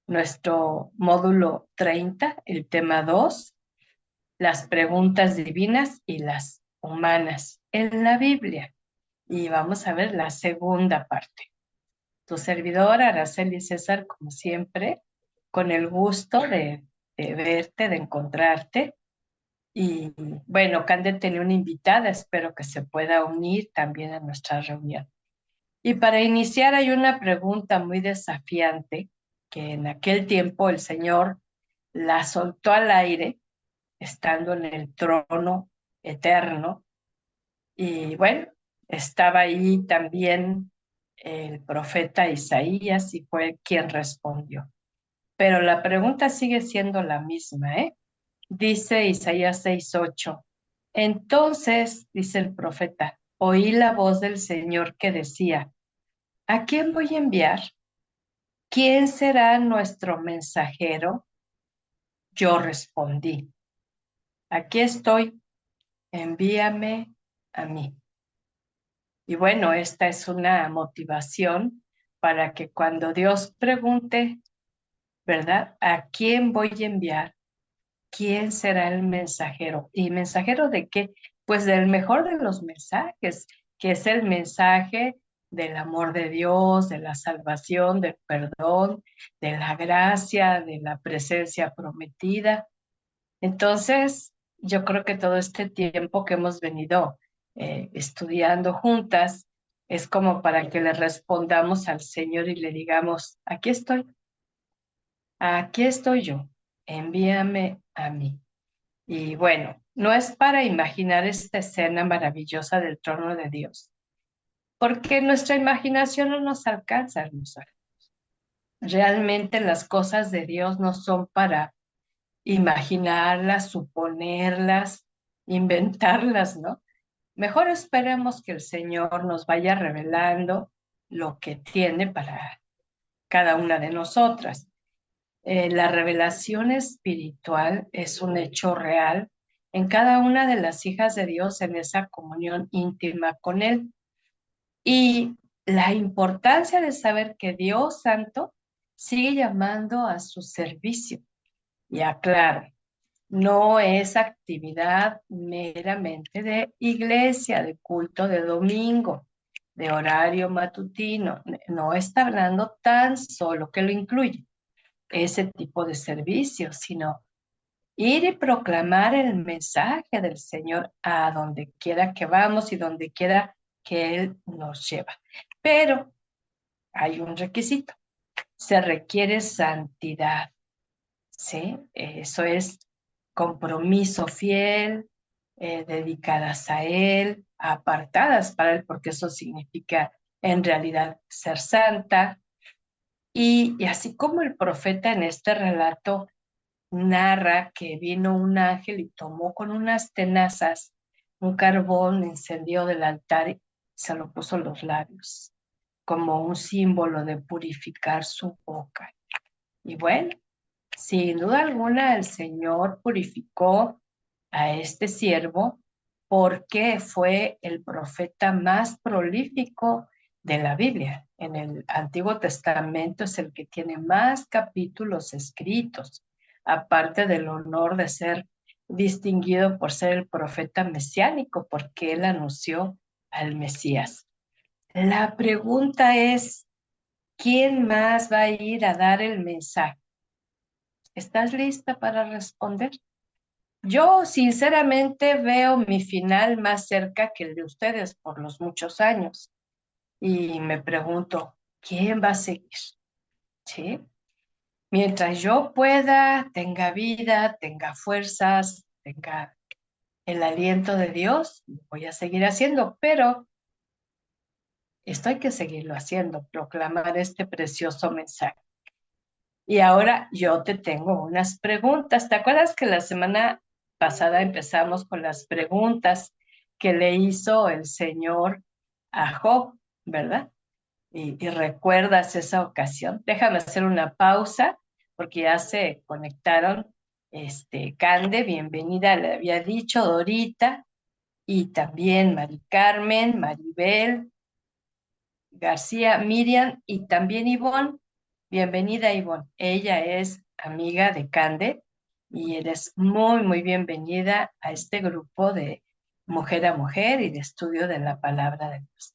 nuestro módulo 30, el tema 2, las preguntas divinas y las humanas en la Biblia. Y vamos a ver la segunda parte. Tu servidora, Araceli César, como siempre, con el gusto de verte, de encontrarte. Y bueno, Cande tenía una invitada, espero que se pueda unir también a nuestra reunión. Y para iniciar hay una pregunta muy desafiante que en aquel tiempo el Señor la soltó al aire, estando en el trono eterno. Y bueno, estaba ahí también el profeta Isaías y fue quien respondió. Pero la pregunta sigue siendo la misma, ¿eh? Dice Isaías 6:8. Entonces, dice el profeta, oí la voz del Señor que decía, ¿a quién voy a enviar? ¿Quién será nuestro mensajero? Yo respondí, aquí estoy, envíame a mí. Y bueno, esta es una motivación para que cuando Dios pregunte, ¿verdad? ¿A quién voy a enviar? ¿Quién será el mensajero? ¿Y mensajero de qué? Pues del mejor de los mensajes, que es el mensaje del amor de Dios, de la salvación, del perdón, de la gracia, de la presencia prometida. Entonces, yo creo que todo este tiempo que hemos venido estudiando juntas es como para que le respondamos al Señor y le digamos, aquí estoy yo, envíame a mí. Y bueno, no es para imaginar esta escena maravillosa del trono de Dios, porque nuestra imaginación no nos alcanza, hermosa. Realmente las cosas de Dios no son para imaginarlas, suponerlas, inventarlas, ¿no? Mejor esperemos que el Señor nos vaya revelando lo que tiene para cada una de nosotras. La revelación espiritual es un hecho real en cada una de las hijas de Dios en esa comunión íntima con Él. Y la importancia de saber que Dios Santo sigue llamando a su servicio. Y aclaro, no es actividad meramente de iglesia, de culto de domingo, de horario matutino. No está hablando tan solo que lo incluye ese tipo de servicio, sino ir y proclamar el mensaje del Señor a donde quiera que vamos y donde quiera que Él nos lleva. Pero hay un requisito, se requiere santidad, ¿sí? Eso es compromiso fiel, dedicadas a Él, apartadas para Él, porque eso significa en realidad ser santa. Y así como el profeta en este relato narra que vino un ángel y tomó con unas tenazas un carbón, encendió del altar y se lo puso en los labios, como un símbolo de purificar su boca. Y bueno, sin duda alguna el Señor purificó a este siervo porque fue el profeta más prolífico de la Biblia. En el Antiguo Testamento es el que tiene más capítulos escritos, aparte del honor de ser distinguido por ser el profeta mesiánico, porque él anunció al Mesías. La pregunta es, ¿quién más va a ir a dar el mensaje? ¿Estás lista para responder? Yo sinceramente veo mi final más cerca que el de ustedes por los muchos años y me pregunto, ¿quién va a seguir? ¿Sí? Mientras yo pueda, tenga vida, tenga fuerzas, tenga el aliento de Dios, voy a seguir haciendo, pero esto hay que seguirlo haciendo, proclamar este precioso mensaje. Y ahora yo te tengo unas preguntas. ¿Te acuerdas que la semana pasada empezamos con las preguntas que le hizo el Señor a Job, ¿verdad? Y recuerdas esa ocasión. Déjame hacer una pausa porque ya se conectaron Cande, bienvenida, le había dicho Dorita, y también Mari Carmen, Maribel, García, Miriam y también Ivonne. Bienvenida, Ivonne. Ella es amiga de Cande y eres muy, muy bienvenida a este grupo de mujer a mujer y de estudio de la palabra de Dios.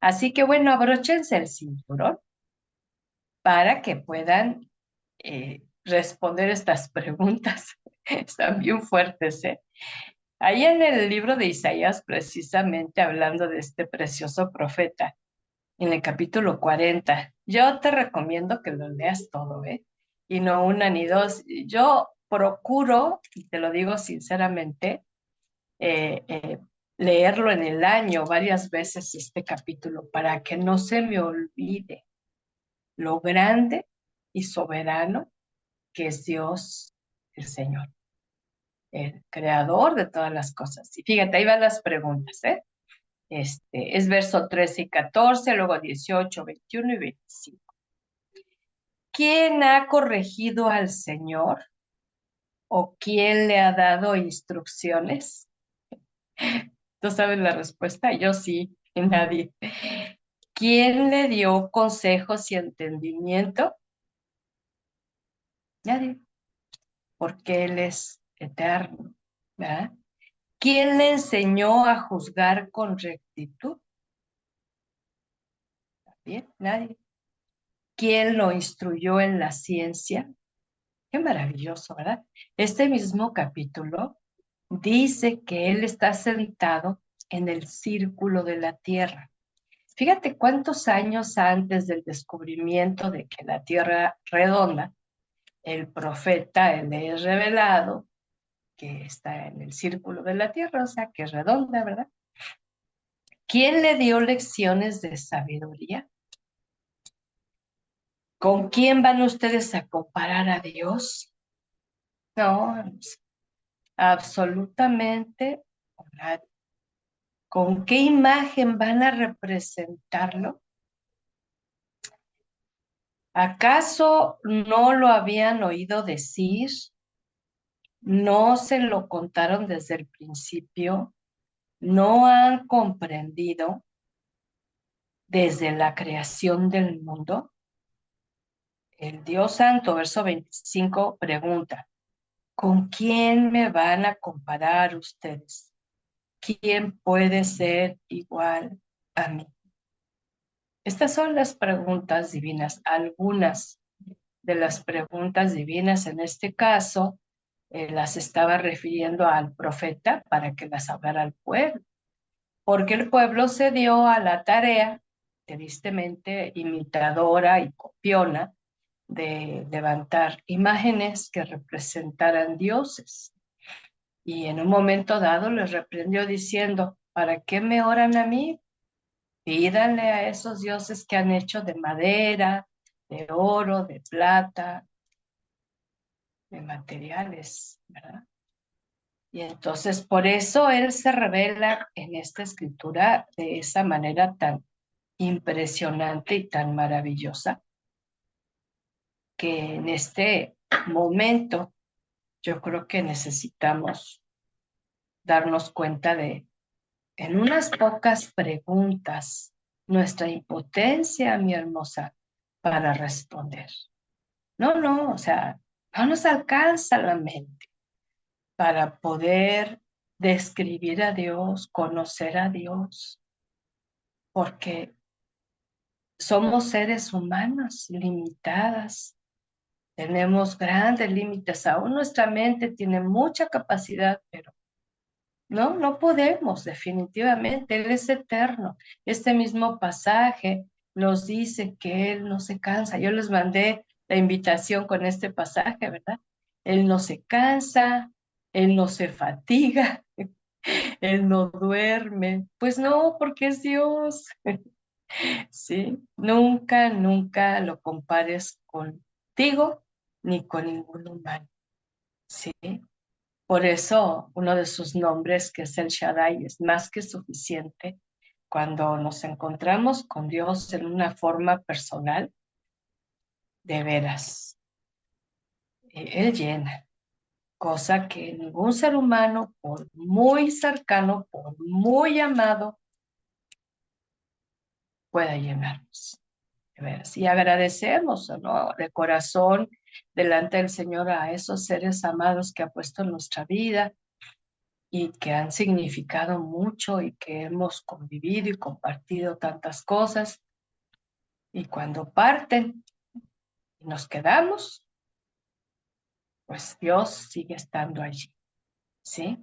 Así que bueno, abróchense el cinturón para que puedan responder estas preguntas. Están bien fuertes, ¿eh? Ahí en el libro de Isaías, precisamente hablando de este precioso profeta, en el capítulo 40. Yo te recomiendo que lo leas todo, ¿eh? Y no una ni dos. Yo procuro, y te lo digo sinceramente, eh, eh, leerlo en el año varias veces este capítulo para que no se me olvide lo grande y soberano que es Dios, el Señor, el creador de todas las cosas. Y fíjate, ahí van las preguntas, ¿eh? Es verso 13 y 14, luego 18, 21 y 25. ¿Quién ha corregido al Señor o quién le ha dado instrucciones? ¿Tú sabes la respuesta? Yo sí, y nadie. ¿Quién le dio consejos y entendimiento? Nadie, porque Él es eterno, ¿verdad? ¿Quién le enseñó a juzgar con rectitud? Bien, nadie. ¿Quién lo instruyó en la ciencia? Qué maravilloso, ¿verdad? Este mismo capítulo dice que Él está sentado en el círculo de la tierra. Fíjate cuántos años antes del descubrimiento de que la tierra redonda, el profeta le es revelado que está en el círculo de la tierra, o sea, que es redonda, ¿verdad? ¿Quién le dio lecciones de sabiduría? ¿Con quién van ustedes a comparar a Dios? No, absolutamente con nadie. ¿Con qué imagen van a representarlo? ¿Acaso no lo habían oído decir? ¿No se lo contaron desde el principio? ¿No han comprendido desde la creación del mundo? El Dios Santo, verso 25, pregunta, ¿con quién me van a comparar ustedes? ¿Quién puede ser igual a mí? Estas son las preguntas divinas, algunas de las preguntas divinas en este caso las estaba refiriendo al profeta para que las hablara al pueblo, porque el pueblo se dio a la tarea, tristemente imitadora y copiona, de levantar imágenes que representaran dioses. Y en un momento dado les reprendió diciendo, ¿para qué me oran a mí? Pídanle a esos dioses que han hecho de madera, de oro, de plata, de materiales, ¿verdad? Y entonces por eso Él se revela en esta escritura de esa manera tan impresionante y tan maravillosa, que en este momento yo creo que necesitamos darnos cuenta de, en unas pocas preguntas, nuestra impotencia, mi hermosa, para responder. No, no, o sea, no nos alcanza la mente para poder describir a Dios, conocer a Dios, porque somos seres humanos limitadas, tenemos grandes límites, aún nuestra mente tiene mucha capacidad, pero no podemos definitivamente, Él es eterno. Este mismo pasaje nos dice que Él no se cansa. Yo les mandé la invitación con este pasaje, ¿verdad? Él no se cansa, Él no se fatiga, Él no duerme. Pues no, porque es Dios. Sí, nunca, nunca lo compares contigo ni con ningún humano. Sí, por eso uno de sus nombres, que es el Shaddai, es más que suficiente cuando nos encontramos con Dios en una forma personal, de veras. Él llena, cosa que ningún ser humano, por muy cercano, por muy amado, pueda llenarnos. veras, y agradecemos, ¿no? De corazón delante del Señor a esos seres amados que ha puesto en nuestra vida y que han significado mucho y que hemos convivido y compartido tantas cosas. Y cuando parten y nos quedamos, pues Dios sigue estando allí, ¿sí?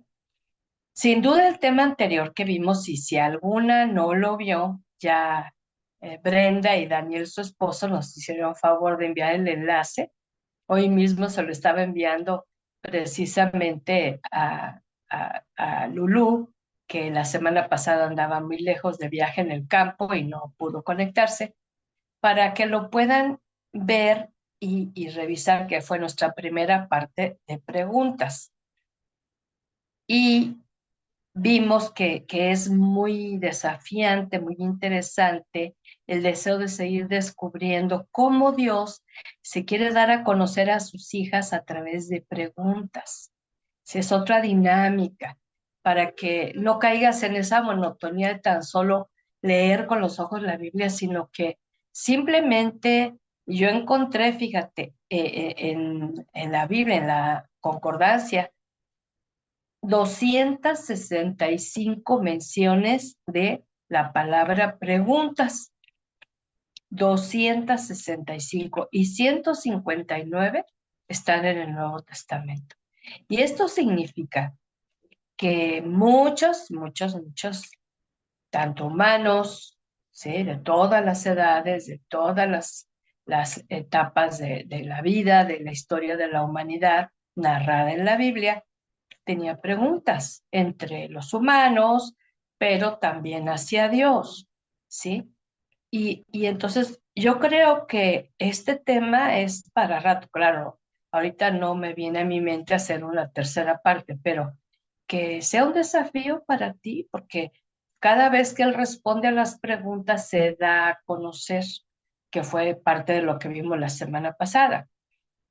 Sin duda el tema anterior que vimos, y si alguna no lo vio, ya Brenda y Daniel, su esposo, nos hicieron favor de enviar el enlace. Hoy mismo se lo estaba enviando precisamente a Lulú, que la semana pasada andaba muy lejos de viaje en el campo y no pudo conectarse, para que lo puedan ver y revisar, que fue nuestra primera parte de preguntas. Y vimos que es muy desafiante, muy interesante el deseo de seguir descubriendo cómo Dios se quiere dar a conocer a sus hijas a través de preguntas. Si es otra dinámica, para que no caigas en esa monotonía de tan solo leer con los ojos la Biblia, sino que simplemente yo encontré, fíjate, en la Biblia, en la concordancia, 265 menciones de la palabra preguntas, 265 y 159 están en el Nuevo Testamento. Y esto significa que muchos, tanto humanos, ¿sí? De todas las edades, de todas las etapas de la vida, de la historia de la humanidad narrada en la Biblia, tenía preguntas entre los humanos, pero también hacia Dios, ¿sí? Y entonces yo creo que este tema es para rato, claro, ahorita no me viene a mi mente hacer una tercera parte, pero que sea un desafío para ti, porque cada vez que él responde a las preguntas se da a conocer, que fue parte de lo que vimos la semana pasada.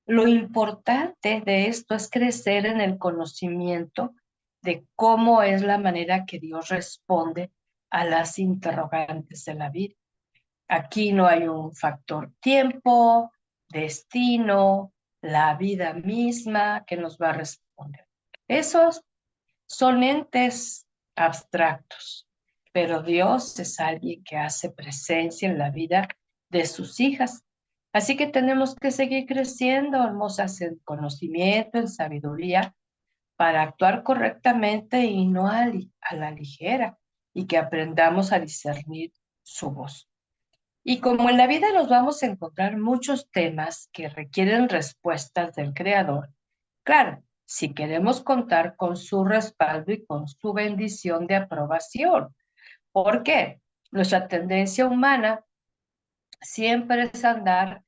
Lo importante de esto es crecer en el conocimiento de cómo es la manera que Dios responde a las interrogantes de la vida. Aquí no hay un factor tiempo, destino, la vida misma que nos va a responder. Esos son entes abstractos, pero Dios es alguien que hace presencia en la vida de sus hijas. Así que tenemos que seguir creciendo, hermosas, en conocimiento, en sabiduría, para actuar correctamente y no a la ligera, y que aprendamos a discernir su voz. Y como en la vida nos vamos a encontrar muchos temas que requieren respuestas del Creador, claro, si queremos contar con su respaldo y con su bendición de aprobación. ¿Por qué? Nuestra tendencia humana siempre es andar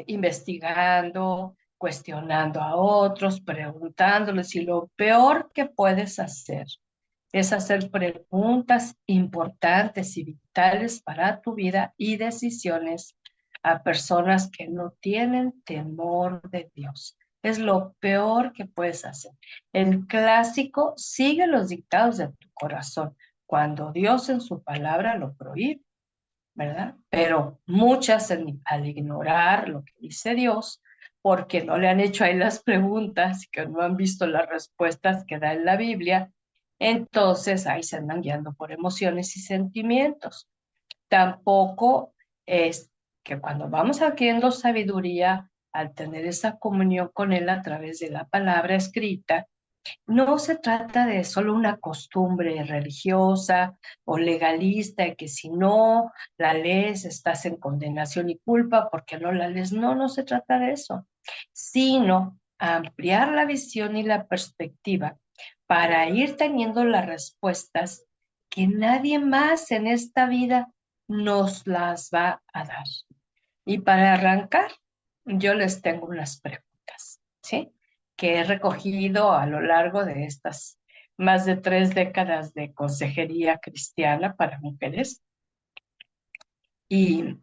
investigando, cuestionando a otros, preguntándoles, y lo peor que puedes hacer es hacer preguntas importantes y vitales para tu vida y decisiones a personas que no tienen temor de Dios. Es lo peor que puedes hacer. El clásico: sigue los dictados de tu corazón, cuando Dios en su palabra lo prohíbe, ¿verdad? Pero muchas al ignorar lo que dice Dios, porque no le han hecho ahí las preguntas y que no han visto las respuestas que da en la Biblia, entonces ahí se andan guiando por emociones y sentimientos. Tampoco es que cuando vamos adquiriendo sabiduría, al tener esa comunión con Él a través de la palabra escrita, no se trata de solo una costumbre religiosa o legalista, que si no la lees estás en condenación y culpa porque no la lees. No, no se trata de eso, sino ampliar la visión y la perspectiva para ir teniendo las respuestas que nadie más en esta vida nos las va a dar. Y para arrancar, yo les tengo unas preguntas, ¿sí? Que he recogido a lo largo de estas más de 3 décadas de consejería cristiana para mujeres. Y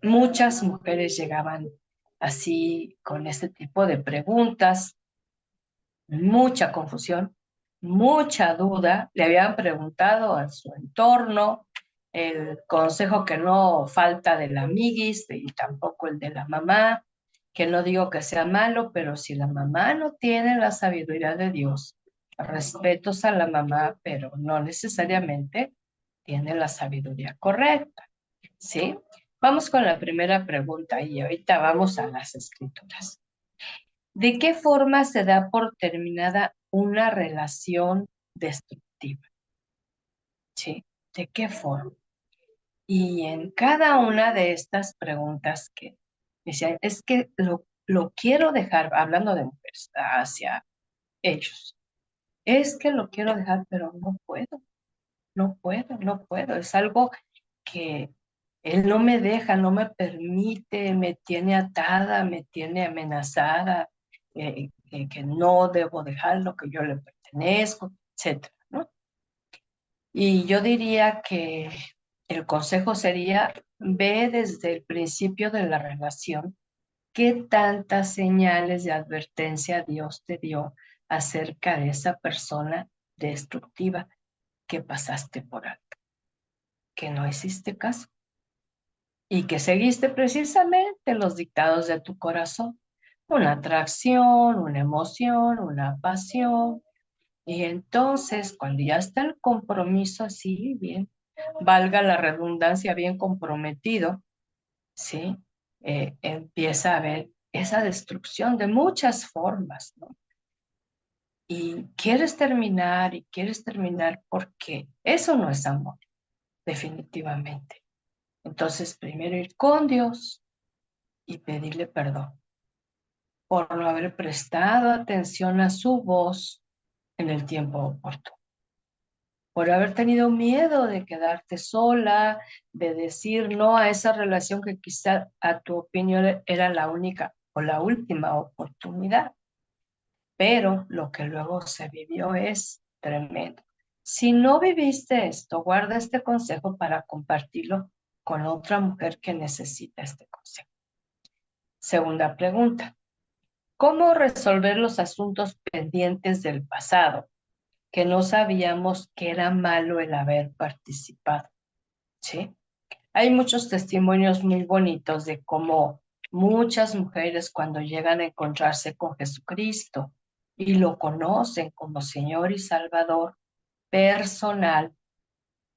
muchas mujeres llegaban así con este tipo de preguntas, mucha confusión, mucha duda. Le habían preguntado a su entorno, el consejo que no falta del amiguis y tampoco el de la mamá, que no digo que sea malo, pero si la mamá no tiene la sabiduría de Dios, respetos a la mamá, pero no necesariamente tiene la sabiduría correcta, ¿sí? Vamos con la primera pregunta y ahorita vamos a las escrituras. ¿De qué forma se da por terminada una relación destructiva? ¿Sí? ¿De qué forma? Y en cada una de estas preguntas que decía, es que lo quiero dejar, hablando de mujeres, hacia ellos, es que lo quiero dejar, pero no puedo, no puedo, no puedo. Es algo que él no me deja, no me permite, me tiene atada, me tiene amenazada, que no debo dejarlo, que yo le pertenezco, etcétera, ¿no? Y yo diría que el consejo sería, ve desde el principio de la relación qué tantas señales de advertencia Dios te dio acerca de esa persona destructiva que pasaste por alto, que no hiciste caso y que seguiste precisamente los dictados de tu corazón, una atracción, una emoción, una pasión. Y entonces, cuando ya está el compromiso así, bien, valga la redundancia, bien comprometido, ¿sí? Empieza a haber esa destrucción de muchas formas, ¿no? Y quieres terminar porque eso no es amor, definitivamente. Entonces, primero ir con Dios y pedirle perdón por no haber prestado atención a su voz en el tiempo oportuno, por haber tenido miedo de quedarte sola, de decir no a esa relación que quizá a tu opinión era la única o la última oportunidad. Pero lo que luego se vivió es tremendo. Si no viviste esto, guarda este consejo para compartirlo con otra mujer que necesita este consejo. Segunda pregunta, ¿cómo resolver los asuntos pendientes del pasado que no sabíamos que era malo el haber participado? ¿Sí? Hay muchos testimonios muy bonitos de cómo muchas mujeres cuando llegan a encontrarse con Jesucristo y lo conocen como Señor y Salvador personal,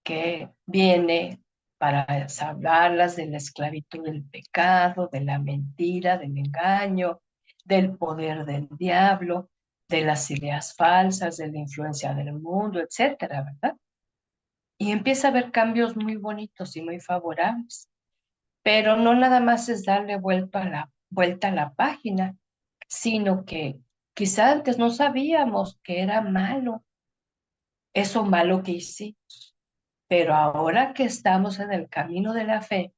que viene para hablarlas de la esclavitud del pecado, de la mentira, del engaño, del poder del diablo, de las ideas falsas, de la influencia del mundo, etcétera, ¿verdad? Y empieza a haber cambios muy bonitos y muy favorables. Pero no nada más es darle vuelta a la página, sino que quizá antes no sabíamos que era malo, eso malo que hicimos, pero ahora que estamos en el camino de la fe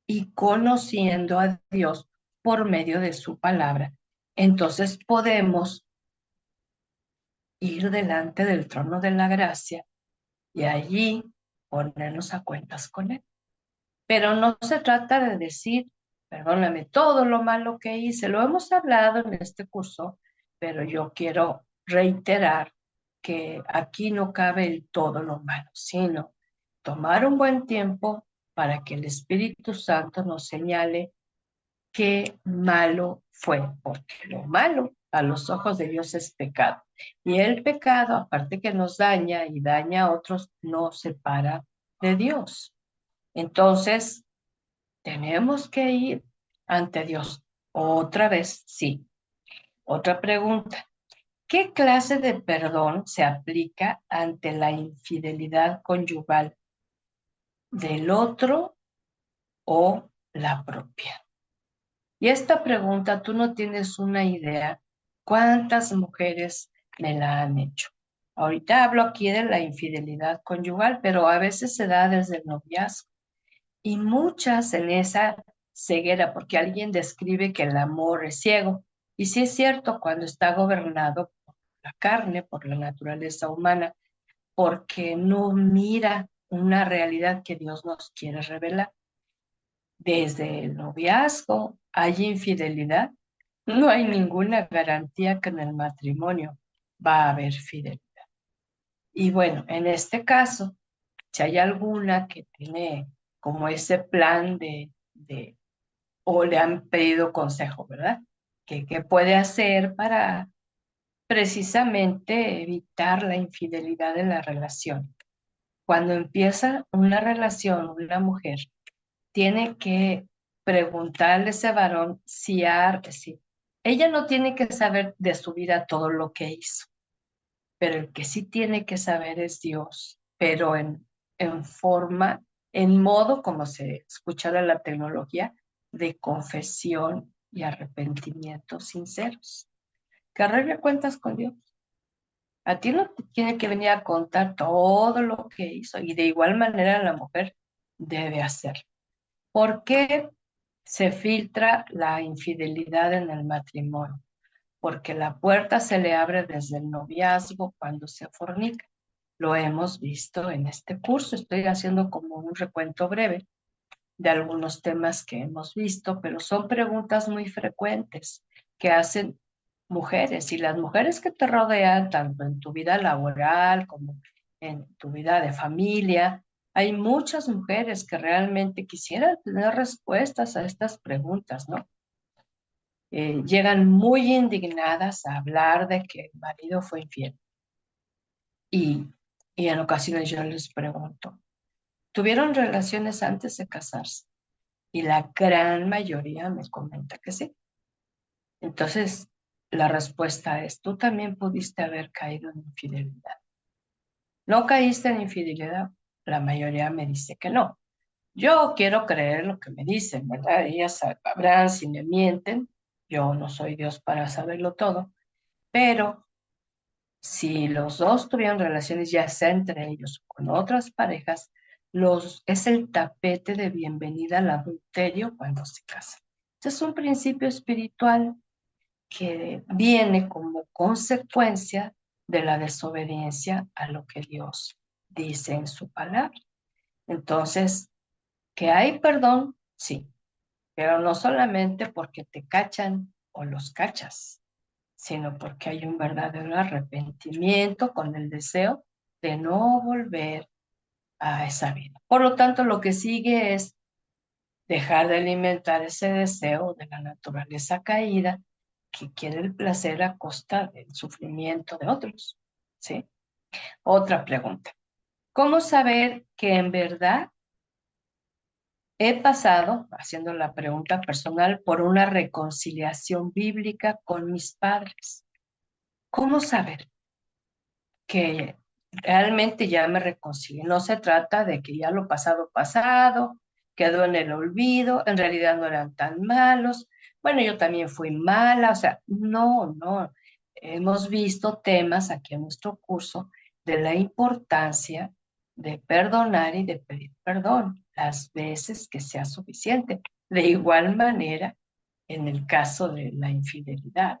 y conociendo a Dios por medio de su palabra, entonces podemos ir delante del trono de la gracia y allí ponernos a cuentas con Él. Pero no se trata de decir, perdóname, todo lo malo que hice. Lo hemos hablado en este curso, pero yo quiero reiterar que aquí no cabe el todo lo malo, sino tomar un buen tiempo para que el Espíritu Santo nos señale qué malo fue, porque lo malo a los ojos de Dios es pecado. Y el pecado, aparte que nos daña y daña a otros, nos separa de Dios. Entonces, tenemos que ir ante Dios. Otra vez, sí. Otra pregunta. ¿Qué clase de perdón se aplica ante la infidelidad conyugal del otro o la propia? Y esta pregunta, tú no tienes una idea cuántas mujeres me la han hecho. Ahorita hablo aquí de la infidelidad conyugal, pero a veces se da desde el noviazgo. Y muchas en esa ceguera, porque alguien describe que el amor es ciego. Y sí es cierto cuando está gobernado por la carne, por la naturaleza humana, porque no mira una realidad que Dios nos quiere revelar. Desde el noviazgo hay infidelidad. No hay ninguna garantía que en el matrimonio va a haber fidelidad. Y bueno, en este caso, Si hay alguna que tiene como ese plan o le han pedido consejo, ¿verdad? ¿Qué puede hacer para precisamente evitar la infidelidad en la relación? Cuando empieza una relación, una mujer tiene que preguntarle a ese varón si ella no tiene que saber de su vida todo lo que hizo, pero el que sí tiene que saber es Dios, pero en forma, en modo, como se escucha de la tecnología, de confesión y arrepentimiento sinceros. Que arregle cuentas con Dios. A ti no te tiene que venir a contar todo lo que hizo y de igual manera la mujer debe hacerlo. ¿Por qué se filtra la infidelidad en el matrimonio? Porque la puerta se le abre desde el noviazgo cuando se fornica. Lo hemos visto en este curso. Estoy haciendo como un recuento breve de algunos temas que hemos visto, pero son preguntas muy frecuentes que hacen mujeres y las mujeres que te rodean, tanto en tu vida laboral como en tu vida de familia. Hay muchas mujeres que realmente quisieran tener respuestas a estas preguntas, ¿no? Llegan muy indignadas a hablar de que el marido fue infiel. Y, y en ocasiones yo les pregunto, ¿tuvieron relaciones antes de casarse? Y la gran mayoría me comenta que sí. Entonces, la respuesta es, tú también pudiste haber caído en infidelidad. ¿No caíste en infidelidad? La mayoría me dice que no. Yo quiero creer lo que me dicen, ¿verdad? Ellas sabrán si me mienten. Yo no soy Dios para saberlo todo, pero si los dos tuvieron relaciones, ya sea entre ellos o con otras parejas, es el tapete de bienvenida al adulterio cuando se casan. Este es un principio espiritual que viene como consecuencia de la desobediencia a lo que Dios dice en su palabra. Entonces, ¿que hay perdón? Sí, pero no solamente porque te cachan o los cachas, sino porque hay un verdadero arrepentimiento con el deseo de no volver a esa vida. Por lo tanto, lo que sigue es dejar de alimentar ese deseo de la naturaleza caída que quiere el placer a costa del sufrimiento de otros. ¿Sí? Otra pregunta. ¿Cómo saber que en verdad he pasado, haciendo la pregunta personal, por una reconciliación bíblica con mis padres? ¿Cómo saber que realmente ya me reconcilié? No se trata de que ya lo pasado, pasado, quedó en el olvido, en realidad no eran tan malos. Bueno, yo también fui mala, o sea, no, no. Hemos visto temas aquí en nuestro curso de la importancia de perdonar y de pedir perdón las veces que sea suficiente. De igual manera, en el caso de la infidelidad,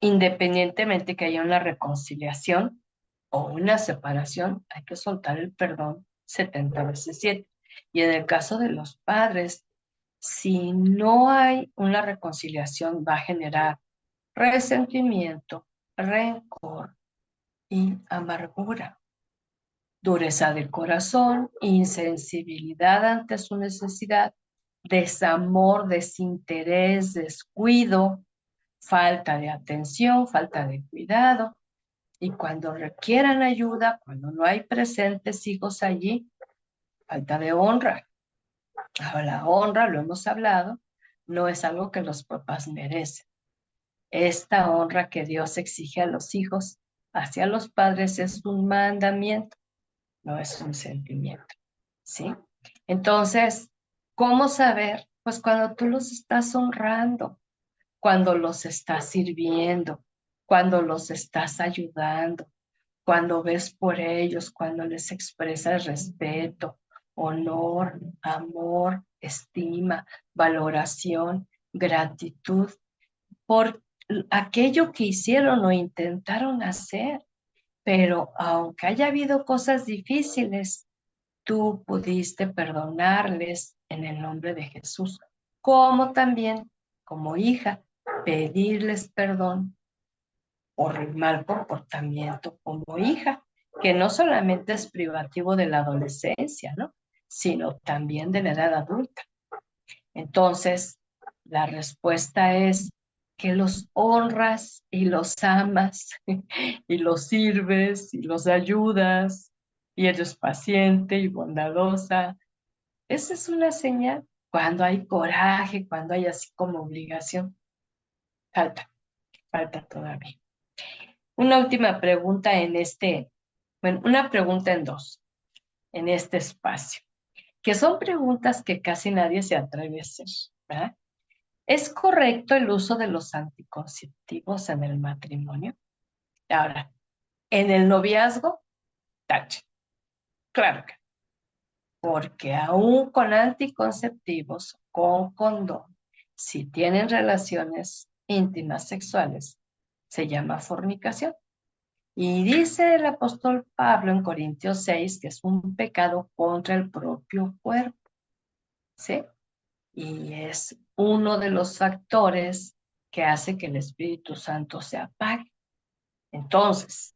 independientemente que haya una reconciliación o una separación, hay que soltar el perdón 70 veces 7. Y en el caso de los padres, si no hay una reconciliación, va a generar resentimiento, rencor y amargura, dureza del corazón, insensibilidad ante su necesidad, desamor, desinterés, descuido, falta de atención, falta de cuidado. Y cuando requieran ayuda, cuando no hay presentes hijos allí, falta de honra. Ahora, la honra, lo hemos hablado, no es algo que los papás merecen. Esta honra que Dios exige a los hijos hacia los padres es un mandamiento, no es un sentimiento. ¿Sí? Entonces, ¿cómo saber? Pues cuando tú los estás honrando, cuando los estás sirviendo, cuando los estás ayudando, cuando ves por ellos, cuando les expresas respeto, honor, amor, estima, valoración, gratitud por aquello que hicieron o intentaron hacer. Pero aunque haya habido cosas difíciles, tú pudiste perdonarles en el nombre de Jesús, como también como hija, pedirles perdón por el mal comportamiento como hija. que no solamente es privativo de la adolescencia, ¿no? Sino también de la edad adulta. Entonces, la respuesta es que los honras y los amas y los sirves y los ayudas y eres paciente y bondadosa. Esa es una señal. Cuando hay coraje, cuando hay así como obligación, falta todavía. Una última pregunta bueno, una pregunta en dos, en este espacio, que son preguntas que casi nadie se atreve a hacer, ¿verdad? ¿Es correcto el uso de los anticonceptivos en el matrimonio? Ahora, en el noviazgo, tache. Claro que, porque aún con anticonceptivos, con condón, si tienen relaciones íntimas sexuales, se llama fornicación. Y dice el apóstol Pablo en Corintios 6 que es un pecado contra el propio cuerpo, ¿sí? Y es uno de los factores que hace que el Espíritu Santo se apague. Entonces,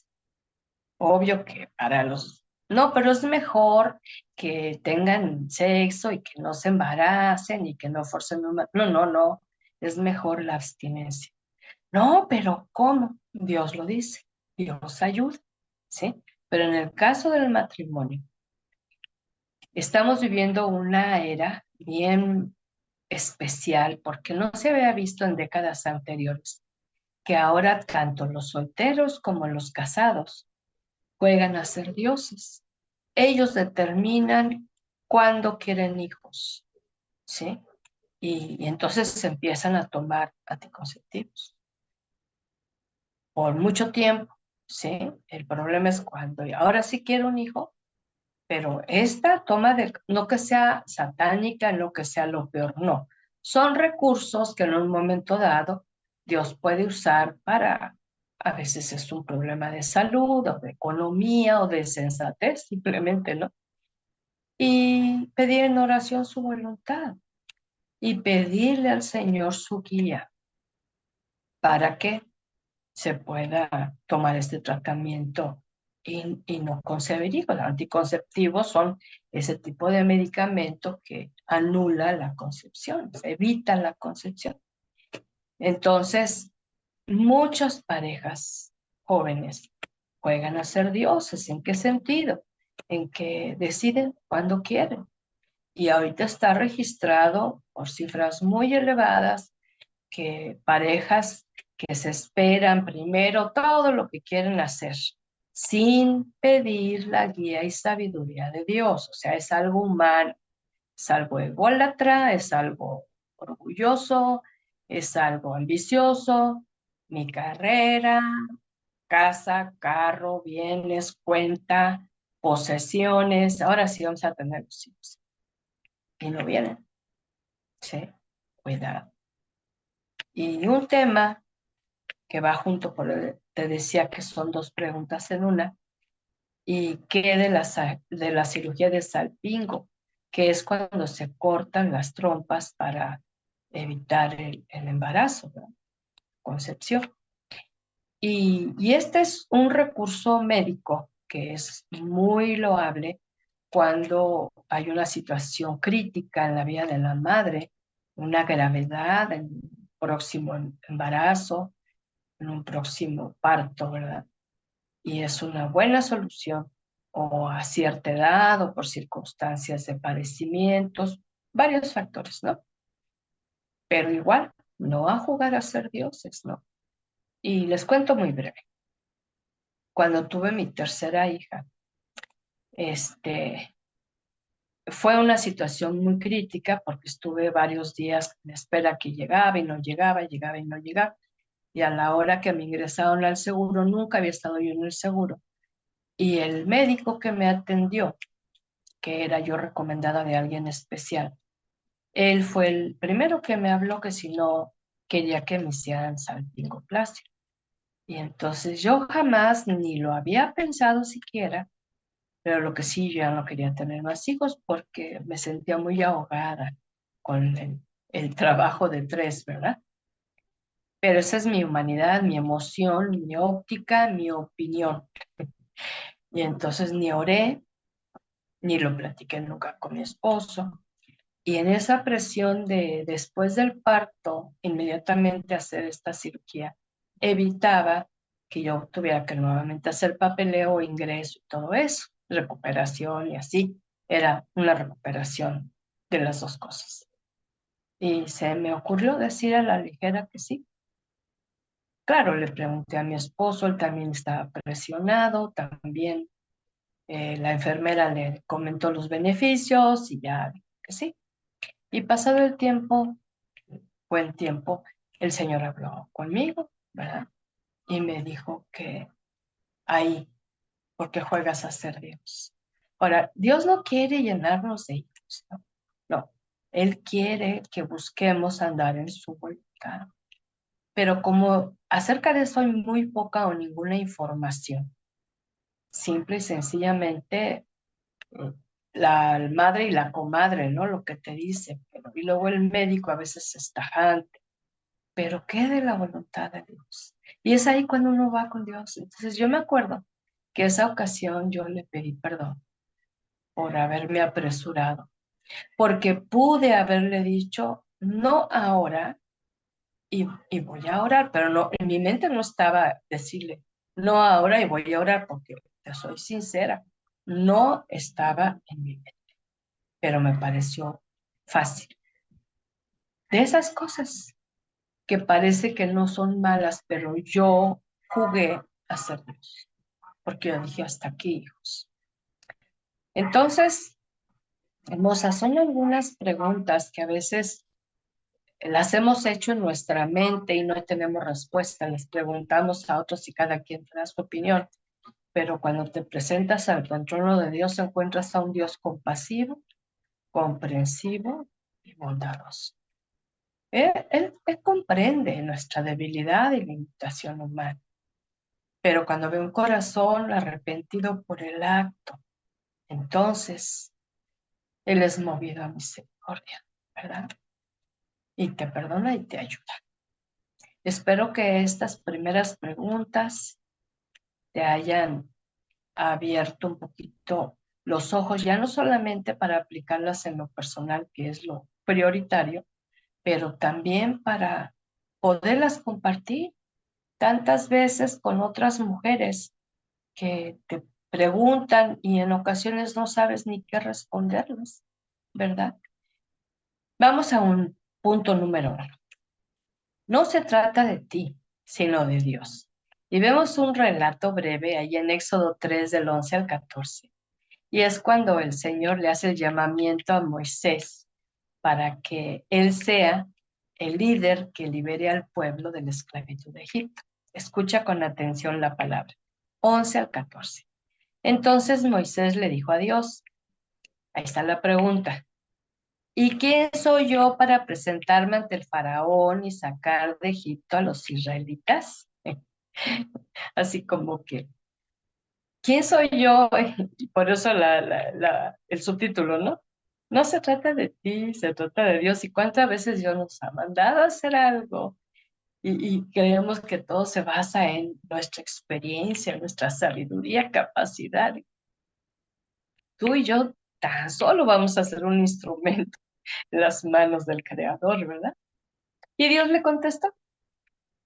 obvio que para los... No, pero es mejor que tengan sexo y que no se embaracen y que no forcen un... No, no, no. Es mejor la abstinencia. No, pero ¿cómo? Dios lo dice. Dios ayuda, ¿sí? Pero en el caso del matrimonio, estamos viviendo una era bien especial porque no se había visto en décadas anteriores, que ahora tanto los solteros como los casados juegan a ser dioses. Ellos determinan cuándo quieren hijos, ¿sí? Y entonces se empiezan a tomar anticonceptivos por mucho tiempo, ¿sí? El problema es cuando, y ahora sí quiero un hijo, pero esta toma de, no que sea satánica, no que sea lo peor, no. Son recursos que en un momento dado Dios puede usar para, a veces es un problema de salud o de economía o de sensatez, simplemente, ¿no? Y pedir en oración su voluntad y pedirle al Señor su guía para que se pueda tomar este tratamiento y no concebir hijos. Los anticonceptivos son ese tipo de medicamento que anula la concepción, evita la concepción. Entonces, muchas parejas jóvenes juegan a ser dioses. ¿En qué sentido? En que deciden cuando quieren. Y ahorita está registrado por cifras muy elevadas que parejas que se esperan primero todo lo que quieren hacer sin pedir la guía y sabiduría de Dios. O sea, es algo humano, es algo ególatra, es algo orgulloso, es algo ambicioso. Mi carrera, casa, carro, bienes, cuenta, posesiones. Ahora sí vamos a tener los hijos. Y no vienen. Sí, cuidado. Y un tema que va junto con te decía que son dos preguntas en una, y qué de la cirugía de salpingo, que es cuando se cortan las trompas para evitar el embarazo, ¿verdad? Concepción. Y este es un recurso médico que es muy loable cuando hay una situación crítica en la vida de la madre, una gravedad en un próximo embarazo, en un próximo parto, ¿verdad? Y es una buena solución, o a cierta edad, o por circunstancias de padecimientos, varios factores, ¿no? Pero igual, no a jugar a ser dioses, ¿no? Y les cuento muy breve. Cuando tuve mi tercera hija, este, fue una situación muy crítica porque estuve varios días en espera que llegaba y no llegaba, llegaba y no llegaba. Y a la hora que me ingresaron al seguro, nunca había estado yo en el seguro. Y el médico que me atendió, que era yo recomendada de alguien especial, él fue el primero que me habló que si no quería que me hicieran salpingoplastia. Y entonces yo jamás ni lo había pensado siquiera, pero lo que sí, yo ya no quería tener más hijos porque me sentía muy ahogada con el trabajo de tres, ¿verdad? Pero esa es mi humanidad, mi emoción, mi óptica, mi opinión. Y entonces ni oré, ni lo platiqué nunca con mi esposo. Y en esa presión de después del parto, inmediatamente hacer esta cirugía, evitaba que yo tuviera que nuevamente hacer papeleo, ingreso y todo eso, recuperación y así. Era una recuperación de las dos cosas. Y se me ocurrió decir a la ligera que sí. Claro, le pregunté a mi esposo, él también estaba presionado, también la enfermera le comentó los beneficios y ya que sí. Y pasado el tiempo, buen tiempo, el Señor habló conmigo, ¿verdad? Y me dijo que ahí, porque juegas a ser Dios. Ahora, Dios no quiere llenarnos de hijos, ¿no? No, Él quiere que busquemos andar en su voluntad. Pero como acerca de eso hay muy poca o ninguna información, simple y sencillamente la madre y la comadre, ¿no? Lo que te dice, pero, y luego el médico a veces es tajante, pero ¿qué de la voluntad de Dios? Y es ahí cuando uno va con Dios. Entonces yo me acuerdo que esa ocasión yo le pedí perdón por haberme apresurado, porque pude haberle dicho, no ahora, y voy a orar, pero no, en mi mente no estaba decirle, no ahora y voy a orar, porque te soy sincera, no estaba en mi mente, pero me pareció fácil. De esas cosas que parece que no son malas, pero yo jugué a ser Dios, porque yo dije, hasta aquí, hijos. Entonces, hermosa, son algunas preguntas que a veces las hemos hecho en nuestra mente y no tenemos respuesta. Les preguntamos a otros y cada quien da su opinión. Pero cuando te presentas al trono de Dios, encuentras a un Dios compasivo, comprensivo y bondadoso. Él comprende nuestra debilidad y limitación humana, pero cuando ve un corazón arrepentido por el acto, entonces Él es movido a misericordia, ¿verdad? Y te perdona y te ayuda. Espero que estas primeras preguntas te hayan abierto un poquito los ojos, ya no solamente para aplicarlas en lo personal, que es lo prioritario, pero también para poderlas compartir tantas veces con otras mujeres que te preguntan y en ocasiones no sabes ni qué responderles, ¿verdad? Vamos a un punto número uno. No se trata de ti, sino de Dios. Y vemos un relato breve ahí en Éxodo 3 del 11 al 14. Y es cuando el Señor le hace el llamamiento a Moisés para que él sea el líder que libere al pueblo de la esclavitud de Egipto. Escucha con atención la palabra. 11 al 14. Entonces Moisés le dijo a Dios, ahí está la pregunta, ¿y quién soy yo para presentarme ante el faraón y sacar de Egipto a los israelitas? Así como que, ¿quién soy yo? Y por eso el subtítulo, ¿no? No se trata de ti, se trata de Dios. ¿Y cuántas veces Dios nos ha mandado a hacer algo? Y creemos que todo se basa en nuestra experiencia, nuestra sabiduría, capacidad. Tú y yo tan solo vamos a ser un instrumento en las manos del Creador, ¿verdad? Y Dios le contestó,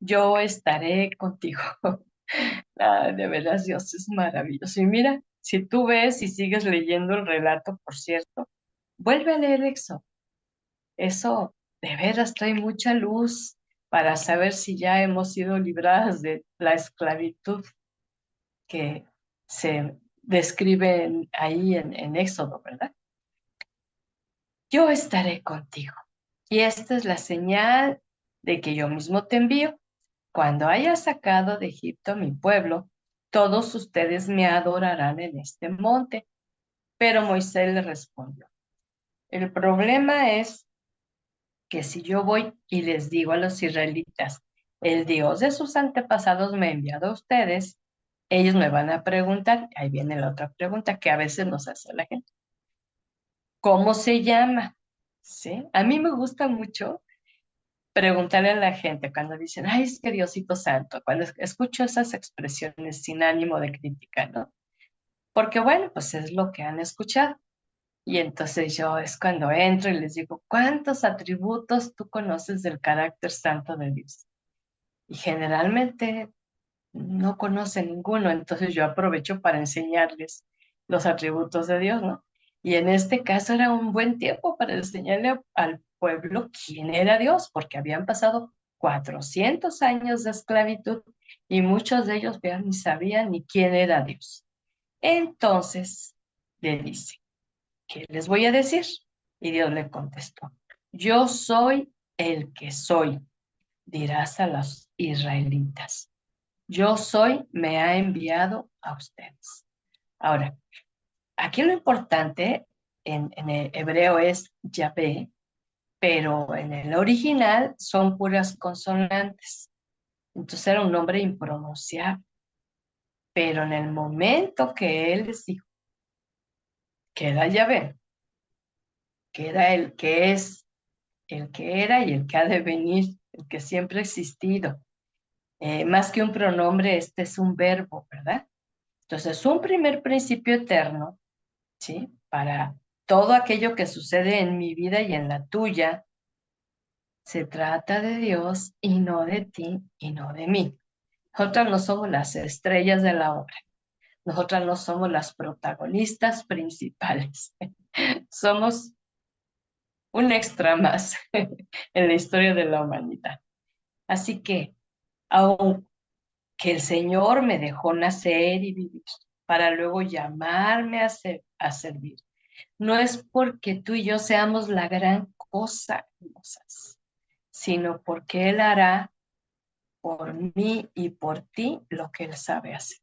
yo estaré contigo. Ah, de veras, Dios es maravilloso. Y mira, si tú ves y sigues leyendo el relato, por cierto, vuelve a leer Éxodo. Eso de veras trae mucha luz para saber si ya hemos sido libradas de la esclavitud que se describe ahí en Éxodo, ¿verdad? Yo estaré contigo. Y esta es la señal de que yo mismo te envío. Cuando haya sacado de Egipto a mi pueblo, todos ustedes me adorarán en este monte. Pero Moisés le respondió, el problema es que si yo voy y les digo a los israelitas, el Dios de sus antepasados me ha enviado a ustedes, ellos me van a preguntar, ahí viene la otra pregunta que a veces nos hace la gente, ¿cómo se llama? ¿Sí? A mí me gusta mucho preguntarle a la gente cuando dicen, ay, es que Diosito Santo, cuando escucho esas expresiones sin ánimo de crítica, ¿no? porque bueno, pues es lo que han escuchado. Y entonces yo es cuando entro y les digo, ¿cuántos atributos tú conoces del carácter santo de Dios? Y generalmente no conocen ninguno, entonces yo aprovecho para enseñarles los atributos de Dios, ¿no? Y en este caso era un buen tiempo para enseñarle al pueblo quién era Dios, porque habían pasado 400 años de esclavitud y muchos de ellos ya ni sabían ni quién era Dios. Entonces le dice, ¿qué les voy a decir? Y Dios le contestó, yo soy el que soy, dirás a los israelitas. Yo soy, me ha enviado a ustedes. Ahora, aquí lo importante en el hebreo es Yahvé, pero en el original son puras consonantes. Entonces era un nombre impronunciable. Pero en el momento que él les dijo que era Yahvé, que era el que es, el que era y el que ha de venir, el que siempre ha existido, más que un pronombre, este es un verbo, ¿verdad? Entonces, un primer principio eterno, ¿sí? Para todo aquello que sucede en mi vida y en la tuya, se trata de Dios y no de ti y no de mí. Nosotras no somos las estrellas de la obra. Nosotras no somos las protagonistas principales. Somos un extra más en la historia de la humanidad. Así que, aunque el Señor me dejó nacer y vivir para luego llamarme a servir, no es porque tú y yo seamos la gran cosa, hermosas, sino porque Él hará por mí y por ti lo que Él sabe hacer.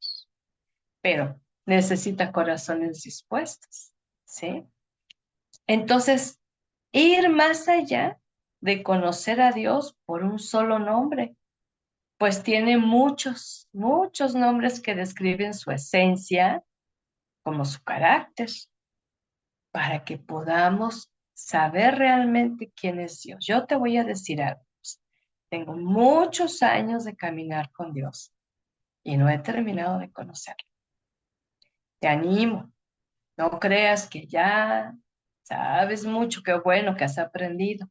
Pero necesita corazones dispuestos, ¿sí? Entonces, ir más allá de conocer a Dios por un solo nombre, pues tiene muchos, muchos nombres que describen su esencia, como su carácter, para que podamos saber realmente quién es Dios. Yo te voy a decir algo. Tengo muchos años de caminar con Dios y no he terminado de conocerlo. Te animo, no creas que ya sabes mucho, qué bueno que has aprendido,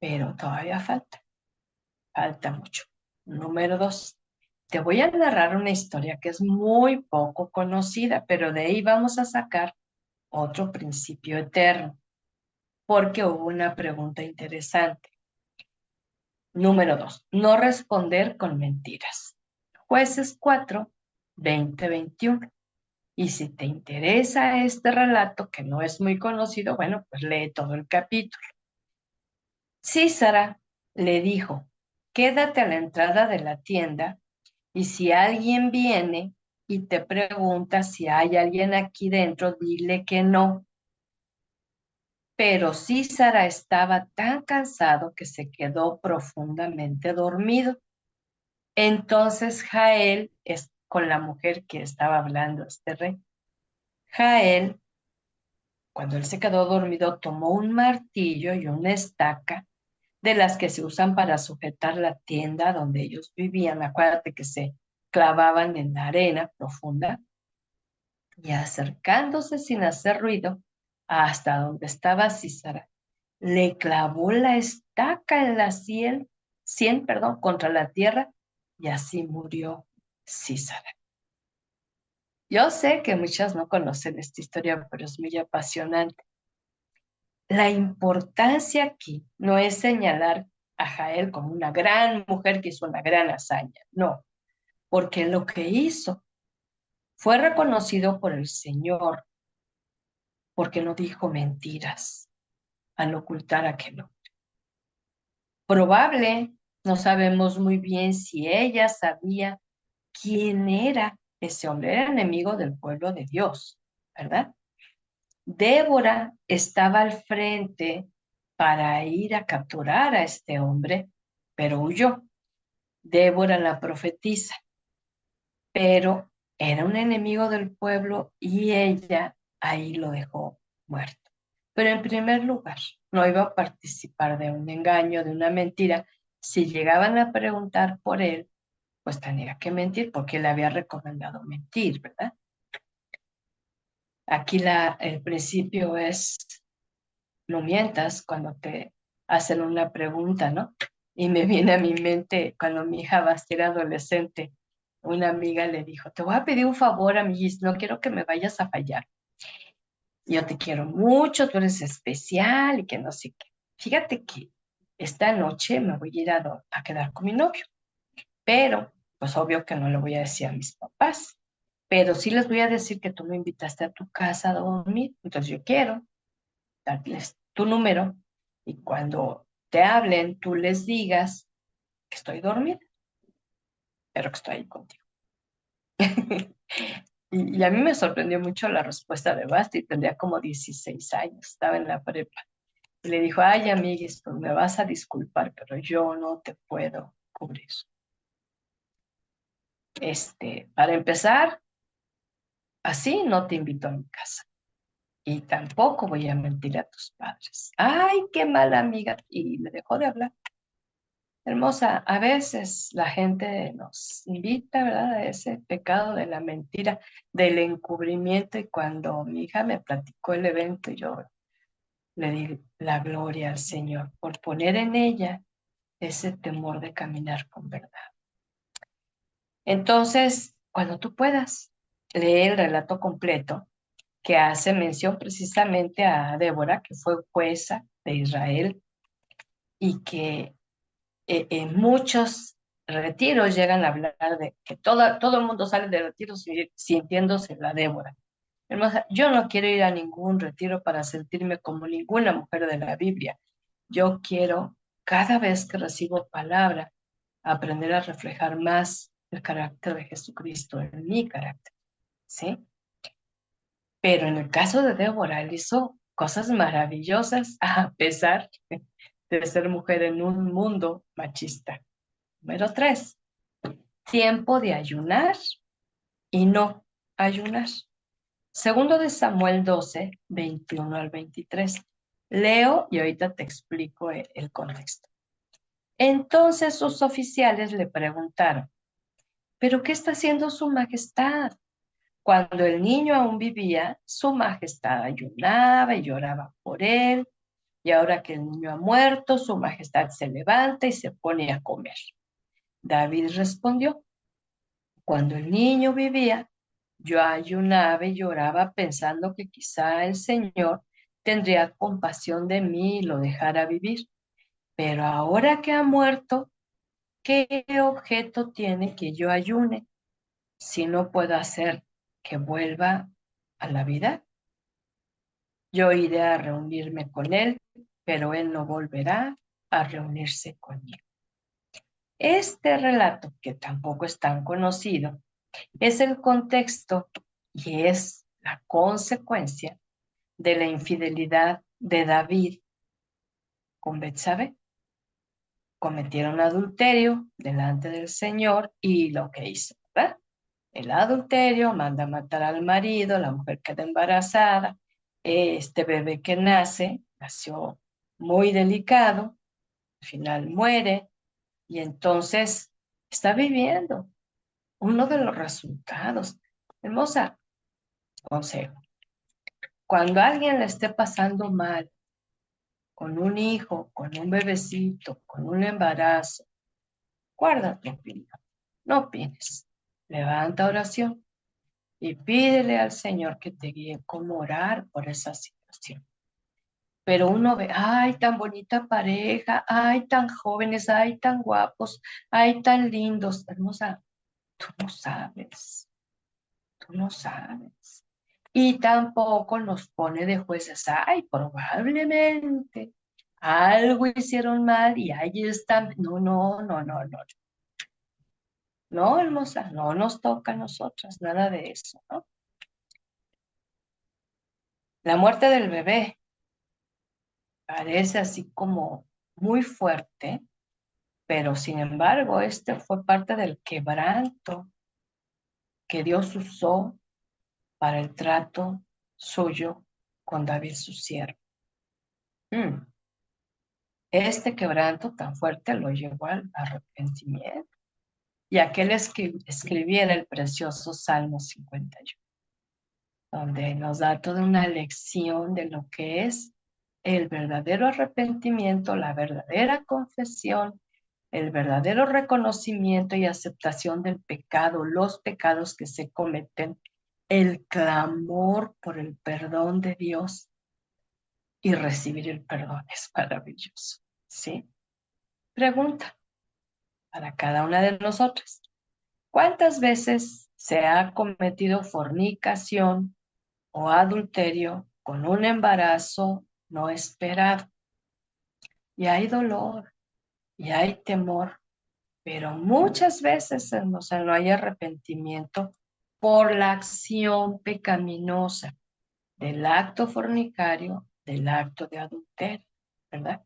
pero todavía falta mucho. Número dos, te voy a narrar una historia que es muy poco conocida, pero de ahí vamos a sacar otro principio eterno, porque hubo una pregunta interesante. Número dos, no responder con mentiras. Jueces 4, 20, 21. Y si te interesa este relato, que no es muy conocido, bueno, pues lee todo el capítulo. Císara le dijo, quédate a la entrada de la tienda y si alguien viene y te pregunta si hay alguien aquí dentro, dile que no. Pero Císara estaba tan cansado que se quedó profundamente dormido. Entonces Jael, es con la mujer que estaba hablando este rey, Jael, cuando él se quedó dormido, tomó un martillo y una estaca de las que se usan para sujetar la tienda donde ellos vivían. Acuérdate que se clavaban en la arena profunda y acercándose sin hacer ruido hasta donde estaba Císara, le clavó la estaca en la sien, perdón, contra la tierra y así murió Císara. Yo sé que muchas no conocen esta historia, pero es muy apasionante. La importancia aquí no es señalar a Jael como una gran mujer que hizo una gran hazaña, no, porque lo que hizo fue reconocido por el Señor, porque no dijo mentiras al ocultar aquel hombre. Probable, no sabemos muy bien si ella sabía quién era ese hombre, era enemigo del pueblo de Dios, ¿verdad? Débora estaba al frente para ir a capturar a este hombre, pero huyó. Débora la profetiza, pero era un enemigo del pueblo y ella ahí lo dejó muerto. Pero en primer lugar, no iba a participar de un engaño, de una mentira. Si llegaban a preguntar por él, pues tenía que mentir porque le había recomendado mentir, ¿verdad? Aquí el principio es, no mientas cuando te hacen una pregunta, ¿no? Y me viene a mi mente cuando mi hija va a ser adolescente, una amiga le dijo, te voy a pedir un favor, amiguis, no quiero que me vayas a fallar. Yo te quiero mucho, tú eres especial y que no sé qué. Fíjate que esta noche me voy a ir a quedar con mi novio, pero pues obvio que no le voy a decir a mis papás, pero sí les voy a decir que tú me invitaste a tu casa a dormir, entonces yo quiero darles tu número y cuando te hablen, tú les digas que estoy dormida, pero que estoy ahí contigo. Y a mí me sorprendió mucho la respuesta de Basti, tendría como 16 años, estaba en la prepa. Y le dijo, ay, amiguis, pues me vas a disculpar, pero yo no te puedo cubrir. Para empezar, así no te invito a mi casa. Y tampoco voy a mentir a tus padres. Ay, qué mala amiga. Y me dejó de hablar. Hermosa, a veces la gente nos invita, ¿verdad?, a ese pecado de la mentira, del encubrimiento. Y cuando mi hija me platicó el evento, yo le di la gloria al Señor por poner en ella ese temor de caminar con verdad. Entonces, cuando tú puedas, lee el relato completo que hace mención precisamente a Débora, que fue jueza de Israel y que en muchos retiros llegan a hablar de que todo el mundo sale de retiros sintiéndose la Débora. Hermosa, yo no quiero ir a ningún retiro para sentirme como ninguna mujer de la Biblia. Yo quiero, cada vez que recibo palabra, aprender a reflejar más el carácter de Jesucristo en mi carácter, ¿sí? Pero en el caso de Débora, él hizo cosas maravillosas a pesar de ser mujer en un mundo machista. Número 3, tiempo de ayunar y no ayunar. Segundo de Samuel 12, 21 al 23. Leo y ahorita te explico el contexto. Entonces sus oficiales le preguntaron, ¿pero qué está haciendo su majestad? Cuando el niño aún vivía, su majestad ayunaba y lloraba por él, y ahora que el niño ha muerto, su majestad se levanta y se pone a comer. David respondió, cuando el niño vivía, yo ayunaba y lloraba pensando que quizá el Señor tendría compasión de mí y lo dejara vivir. Pero ahora que ha muerto, ¿qué objeto tiene que yo ayune si no puedo hacer que vuelva a la vida? Yo iré a reunirme con él, pero él no volverá a reunirse conmigo. Este relato, que tampoco es tan conocido, es el contexto y es la consecuencia de la infidelidad de David con Betsabé. Cometieron adulterio delante del Señor y lo que hizo, ¿verdad? El adulterio manda a matar al marido, la mujer queda embarazada, este bebé que nació muy delicado, al final muere y entonces está viviendo uno de los resultados. Hermosa, consejo. Cuando a alguien le esté pasando mal, con un hijo, con un bebecito, con un embarazo, guarda tu opinión, no opines. Levanta oración y pídele al Señor que te guíe cómo orar por esa situación. Pero uno ve, ay, tan bonita pareja, ay, tan jóvenes, ay, tan guapos, ay, tan lindos. Hermosa, tú no sabes, tú no sabes. Y tampoco nos pone de jueces, ay, probablemente algo hicieron mal y ahí están. No, no, no, no, no. No, hermosa, no nos toca a nosotras nada de eso, ¿no? La muerte del bebé parece así como muy fuerte, pero sin embargo, este fue parte del quebranto que Dios usó para el trato suyo con David, su siervo. Este quebranto tan fuerte lo llevó al arrepentimiento y a que él escribiera el precioso Salmo 51. donde nos da toda una lección de lo que es el verdadero arrepentimiento, la verdadera confesión, el verdadero reconocimiento y aceptación del pecado, los pecados que se cometen, el clamor por el perdón de Dios y recibir el perdón es maravilloso, ¿sí? Pregunta para cada una de nosotras. ¿Cuántas veces se ha cometido fornicación o adulterio con un embarazo no esperado? Y hay dolor y hay temor, pero muchas veces no hay arrepentimiento por la acción pecaminosa del acto fornicario, del acto de adulterio, ¿verdad?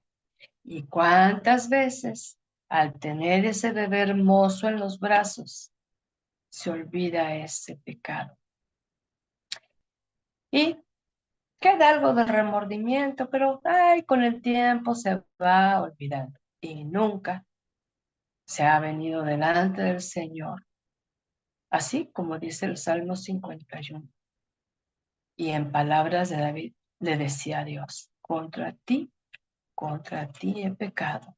¿Y cuántas veces al tener ese bebé hermoso en los brazos se olvida ese pecado? Y queda algo de remordimiento, pero ay, con el tiempo se va olvidando y nunca se ha venido delante del Señor, así como dice el Salmo 51. Y en palabras de David le decía a Dios, contra ti he pecado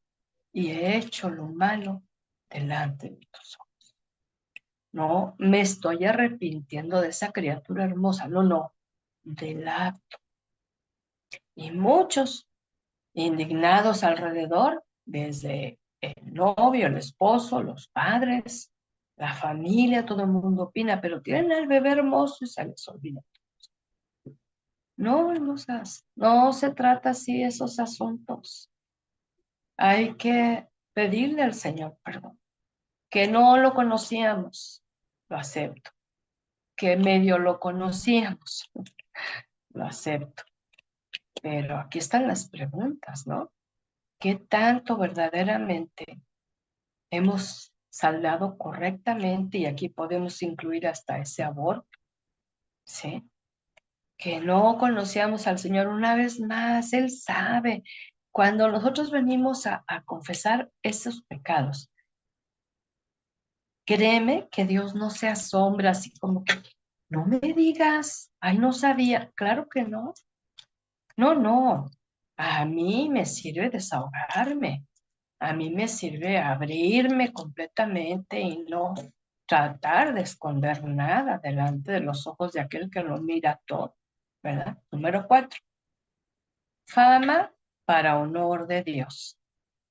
y he hecho lo malo delante de tus ojos. No me estoy arrepintiendo de esa criatura hermosa, no, no, del acto. Y muchos indignados alrededor, desde el novio, el esposo, los padres, la familia, todo el mundo opina, pero tienen al bebé hermoso y se les olvida. No, hermosas, no se trata así esos asuntos. Hay que pedirle al Señor perdón. Que no lo conocíamos, lo acepto. Que medio lo conocíamos, lo acepto. Pero aquí están las preguntas, ¿no? ¿Qué tanto verdaderamente hemos saldado correctamente? Y aquí podemos incluir hasta ese aborto, ¿sí? Que no conocíamos al Señor una vez más, Él sabe. Cuando nosotros venimos a confesar esos pecados, créeme que Dios no se asombra así como que, no me digas, ay, no sabía. Claro que no. No, no. A mí me sirve desahogarme. A mí me sirve abrirme completamente y no tratar de esconder nada delante de los ojos de aquel que lo mira todo, ¿verdad? Número 4. Fama para honor de Dios.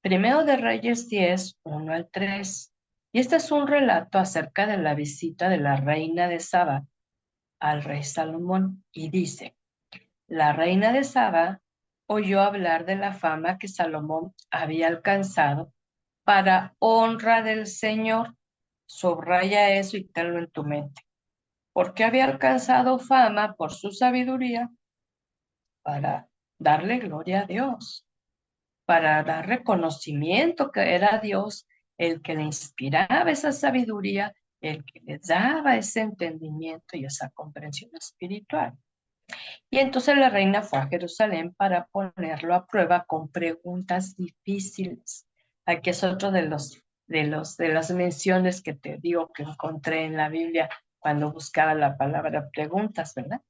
Primero de Reyes 10, 1 al 3. Y este es un relato acerca de la visita de la reina de Saba al rey Salomón. Y dice, la reina de Saba oyó hablar de la fama que Salomón había alcanzado para honra del Señor. Subraya eso y tenlo en tu mente. Porque había alcanzado fama por su sabiduría para darle gloria a Dios, para dar reconocimiento que era Dios el que le inspiraba esa sabiduría, el que le daba ese entendimiento y esa comprensión espiritual. Y entonces la reina fue a Jerusalén para ponerlo a prueba con preguntas difíciles. Aquí es otro de las menciones que te digo que encontré en la Biblia cuando buscaba la palabra preguntas, ¿verdad?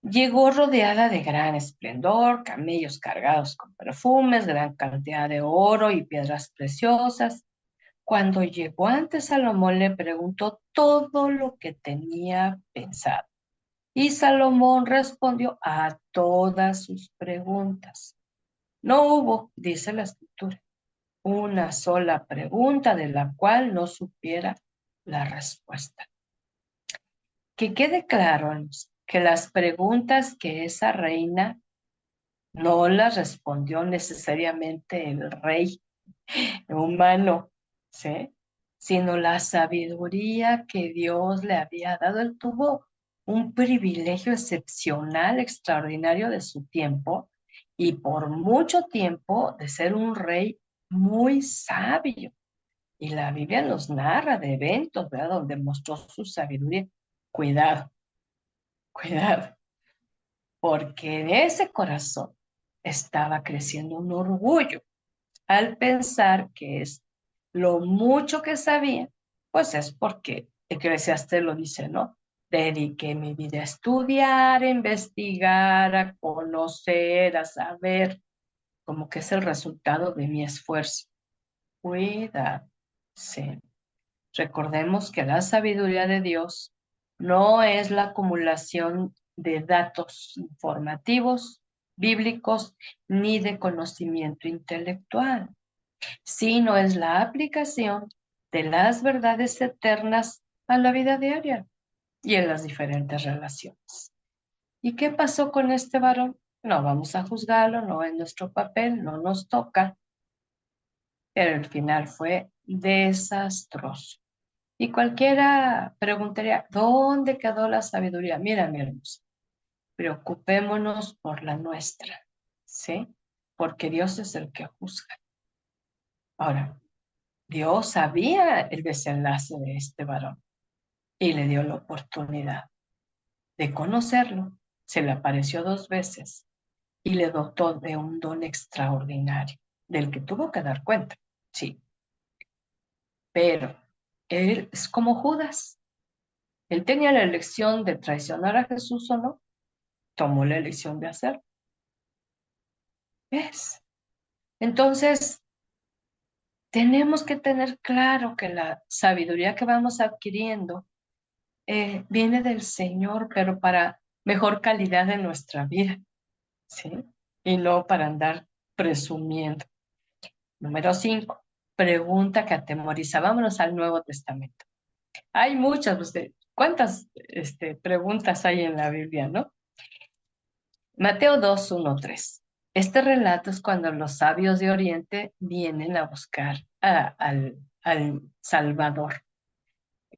Llegó rodeada de gran esplendor, camellos cargados con perfumes, gran cantidad de oro y piedras preciosas. Cuando llegó ante Salomón le preguntó todo lo que tenía pensado. Y Salomón respondió a todas sus preguntas. No hubo, dice la escritura, una sola pregunta de la cual no supiera la respuesta. Que quede claro que las preguntas que esa reina no las respondió necesariamente el rey humano, ¿sí? Sino la sabiduría que Dios le había dado. Él tuvo un privilegio excepcional, extraordinario de su tiempo y por mucho tiempo de ser un rey muy sabio. Y la Biblia nos narra de eventos, ¿verdad? Donde mostró su sabiduría. Cuidado, cuidado, porque en ese corazón estaba creciendo un orgullo al pensar que es lo mucho que sabía, pues es porque Eclesiastés lo dice, ¿no? Dediqué mi vida a estudiar, a investigar, a conocer, a saber, como que es el resultado de mi esfuerzo. Cuidado, sí. Recordemos que la sabiduría de Dios no es la acumulación de datos informativos, bíblicos, ni de conocimiento intelectual, sino es la aplicación de las verdades eternas a la vida diaria y en las diferentes relaciones. ¿Y qué pasó con este varón? No vamos a juzgarlo, no es nuestro papel, no nos toca, pero el final fue desastroso. Y cualquiera preguntaría, ¿dónde quedó la sabiduría? Mira, mi hermosa, preocupémonos por la nuestra, ¿sí? Porque Dios es el que juzga. Ahora, Dios sabía el desenlace de este varón y le dio la oportunidad de conocerlo. Se le apareció 2 veces y le dotó de un don extraordinario, del que tuvo que dar cuenta, sí. Pero él es como Judas. Él tenía la elección de traicionar a Jesús o no, tomó la elección de hacer. ¿Ves? Entonces, tenemos que tener claro que la sabiduría que vamos adquiriendo viene del Señor, pero para mejor calidad de nuestra vida, ¿sí? Y no para andar presumiendo. Número 5, pregunta que atemoriza. Vámonos al Nuevo Testamento. Hay muchas, ¿cuántas preguntas hay en la Biblia, no? Mateo 2, 1, 3. Este relato es cuando los sabios de Oriente vienen a buscar al Salvador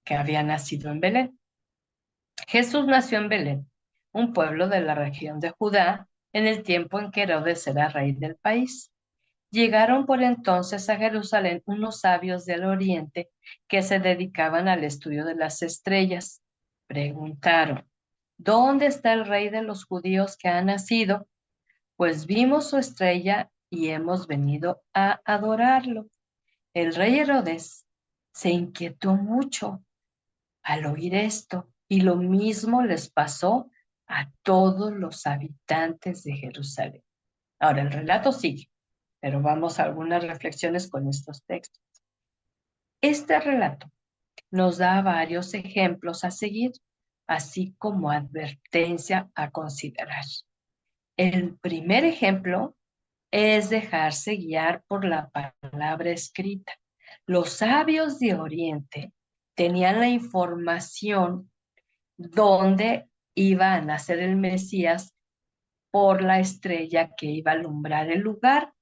que había nacido en Belén. Jesús nació en Belén, un pueblo de la región de Judá, en el tiempo en que Herodes era rey del país. Llegaron por entonces a Jerusalén unos sabios del Oriente que se dedicaban al estudio de las estrellas. Preguntaron, ¿dónde está el rey de los judíos que ha nacido? Pues vimos su estrella y hemos venido a adorarlo. El rey Herodes se inquietó mucho al oír esto y lo mismo les pasó a todos los habitantes de Jerusalén. Ahora el relato sigue, pero vamos a algunas reflexiones con estos textos. Este relato nos da varios ejemplos a seguir, así como advertencia a considerar. El primer ejemplo es dejarse guiar por la palabra escrita. Los sabios de Oriente tenían la información donde iba a nacer el Mesías por la estrella que iba a alumbrar el lugar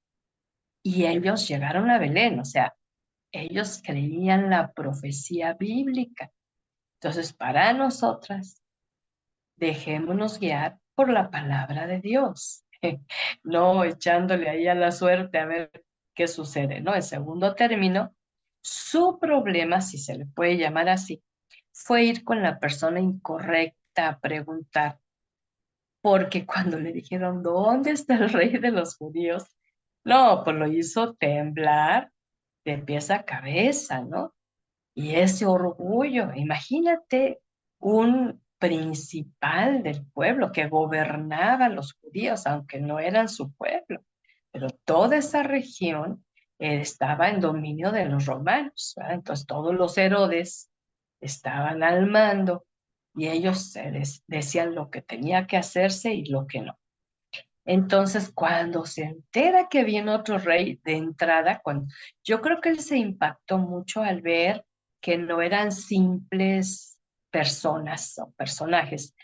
y ellos llegaron a Belén, o sea, ellos creían la profecía bíblica. Entonces, para nosotras, dejémonos guiar por la palabra de Dios, no echándole ahí a la suerte a ver qué sucede, ¿no? En segundo término, su problema, si se le puede llamar así, fue ir con la persona incorrecta a preguntar, porque cuando le dijeron, ¿dónde está el rey de los judíos? No, pues lo hizo temblar de pies a cabeza, ¿no? Y ese orgullo, imagínate un principal del pueblo que gobernaba a los judíos, aunque no eran su pueblo, pero toda esa región estaba en dominio de los romanos, ¿verdad? Entonces todos los Herodes estaban al mando y ellos decían lo que tenía que hacerse y lo que no. Entonces, cuando se entera que viene otro rey de entrada, yo creo que él se impactó mucho al ver que no eran simples personas o personajes,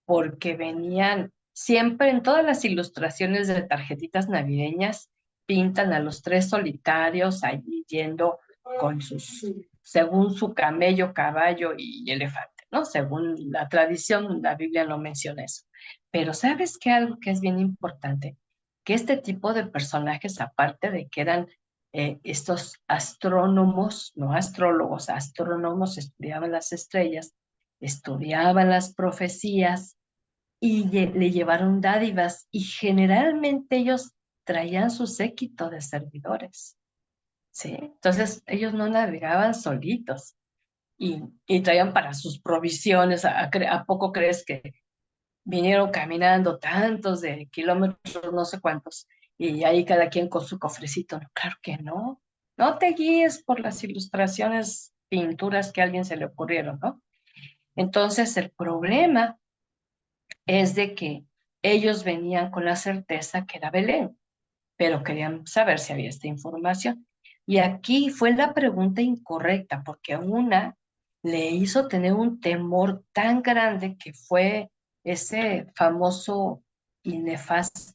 porque venían siempre en todas las ilustraciones de tarjetitas navideñas, pintan a los tres solitarios allí yendo con según su camello, caballo y elefante, ¿no? Según la tradición, la Biblia no menciona eso. Pero ¿sabes qué? Algo que es bien importante, que este tipo de personajes, aparte de que eran estos astrónomos, no astrólogos, astrónomos, estudiaban las estrellas, estudiaban las profecías y le llevaron dádivas y generalmente ellos traían su séquito de servidores, ¿sí? Entonces ellos no navegaban solitos, y traían para sus provisiones. ¿A poco crees que vinieron caminando tantos de kilómetros, no sé cuántos, y ahí cada quien con su cofrecito? No, claro que no. No te guíes por las ilustraciones, pinturas que a alguien se le ocurrieron, ¿no? Entonces el problema es de que ellos venían con la certeza que era Belén, pero querían saber si había esta información. Y aquí fue la pregunta incorrecta, porque una le hizo tener un temor tan grande que fue ese famoso y nefasto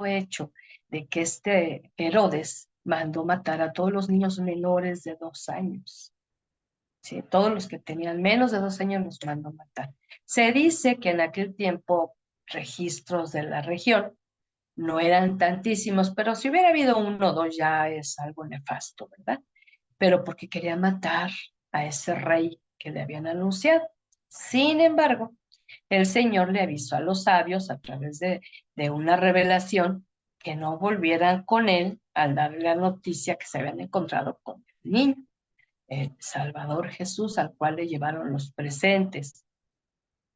hecho de que este Herodes mandó matar a todos los niños menores de 2 años. Sí, todos los que tenían menos de 2 años los mandó matar. Se dice que en aquel tiempo registros de la región no eran tantísimos, pero si hubiera habido uno o dos ya es algo nefasto, ¿verdad? Pero porque quería matar a ese rey que le habían anunciado. Sin embargo, el Señor le avisó a los sabios a través de una revelación que no volvieran con él al darle la noticia que se habían encontrado con el niño, el Salvador Jesús, al cual le llevaron los presentes,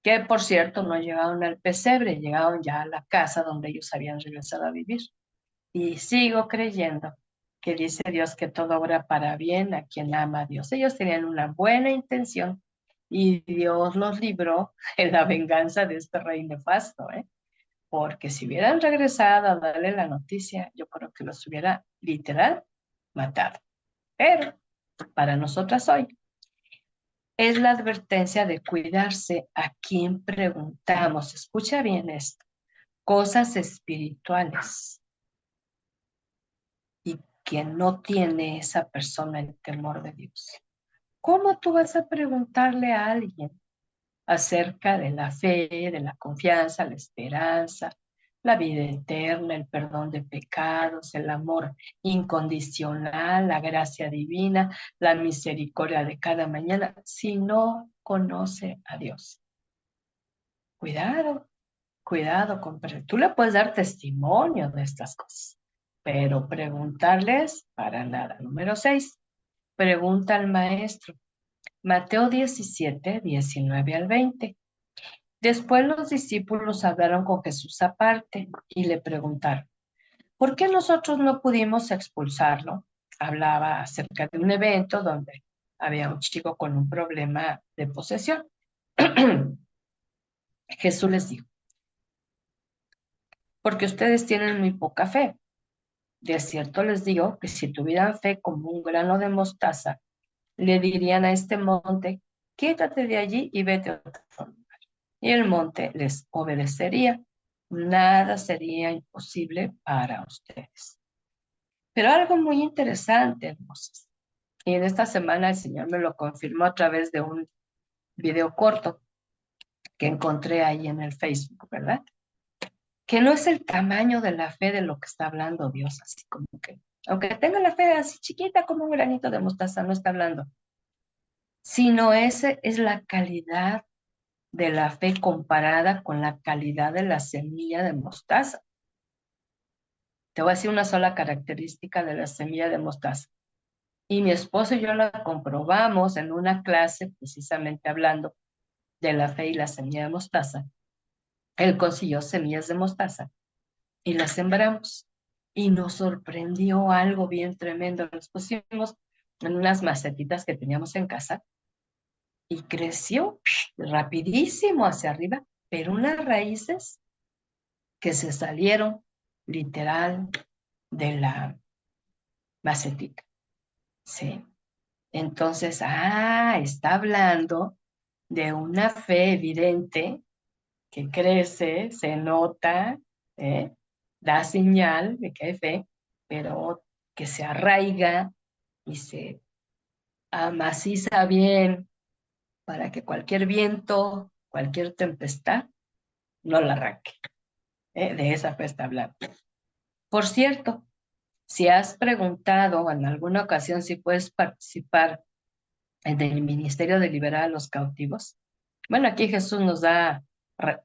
que por cierto no llegaron al pesebre, llegaron ya a la casa donde ellos habían regresado a vivir. Y sigo creyendo que dice Dios que todo obra para bien a quien ama a Dios. Ellos tenían una buena intención y Dios los libró de la venganza de este rey nefasto, ¿eh? Porque si hubieran regresado a darle la noticia, yo creo que los hubiera literal matado. Pero para nosotras hoy es la advertencia de cuidarse a quien preguntamos. Escucha bien esto. Cosas espirituales, y quien no tiene esa persona el temor de Dios. ¿Cómo tú vas a preguntarle a alguien acerca de la fe, de la confianza, la esperanza, la vida eterna, el perdón de pecados, el amor incondicional, la gracia divina, la misericordia de cada mañana, si no conoce a Dios? Cuidado, cuidado, compadre. Tú le puedes dar testimonio de estas cosas, pero preguntarles para nada. Número 6, pregunta al maestro. Mateo 17, 19 al 20. Después los discípulos hablaron con Jesús aparte y le preguntaron, ¿por qué nosotros no pudimos expulsarlo? Hablaba acerca de un evento donde había un chico con un problema de posesión. Jesús les dijo, porque ustedes tienen muy poca fe. De cierto les digo que si tuvieran fe como un grano de mostaza, le dirían a este monte, quítate de allí y vete a otra forma. Y el monte les obedecería. Nada sería imposible para ustedes. Pero algo muy interesante, hermosos. Y en esta semana el Señor me lo confirmó a través de un video corto que encontré ahí en el Facebook, ¿verdad? Que no es el tamaño de la fe de lo que está hablando Dios, así como que, aunque tenga la fe así chiquita como un granito de mostaza, no está hablando, sino ese es la calidad de la fe comparada con la calidad de la semilla de mostaza. Te voy a decir una sola característica de la semilla de mostaza. Y mi esposo y yo la comprobamos en una clase precisamente hablando de la fe y la semilla de mostaza. Él consiguió semillas de mostaza y las sembramos. Y nos sorprendió algo bien tremendo. Las pusimos en unas macetitas que teníamos en casa y creció rapidísimo hacia arriba, pero unas raíces que se salieron literal de la macetita. Sí. Entonces, está hablando de una fe evidente que crece, se nota, ¿eh? Da señal de que hay fe, pero que se arraiga y se amaciza bien para que cualquier viento, cualquier tempestad no la arranque. De esa fe está hablando. Por cierto, si has preguntado en alguna ocasión si puedes participar en el ministerio de liberar a los cautivos, bueno, aquí Jesús nos da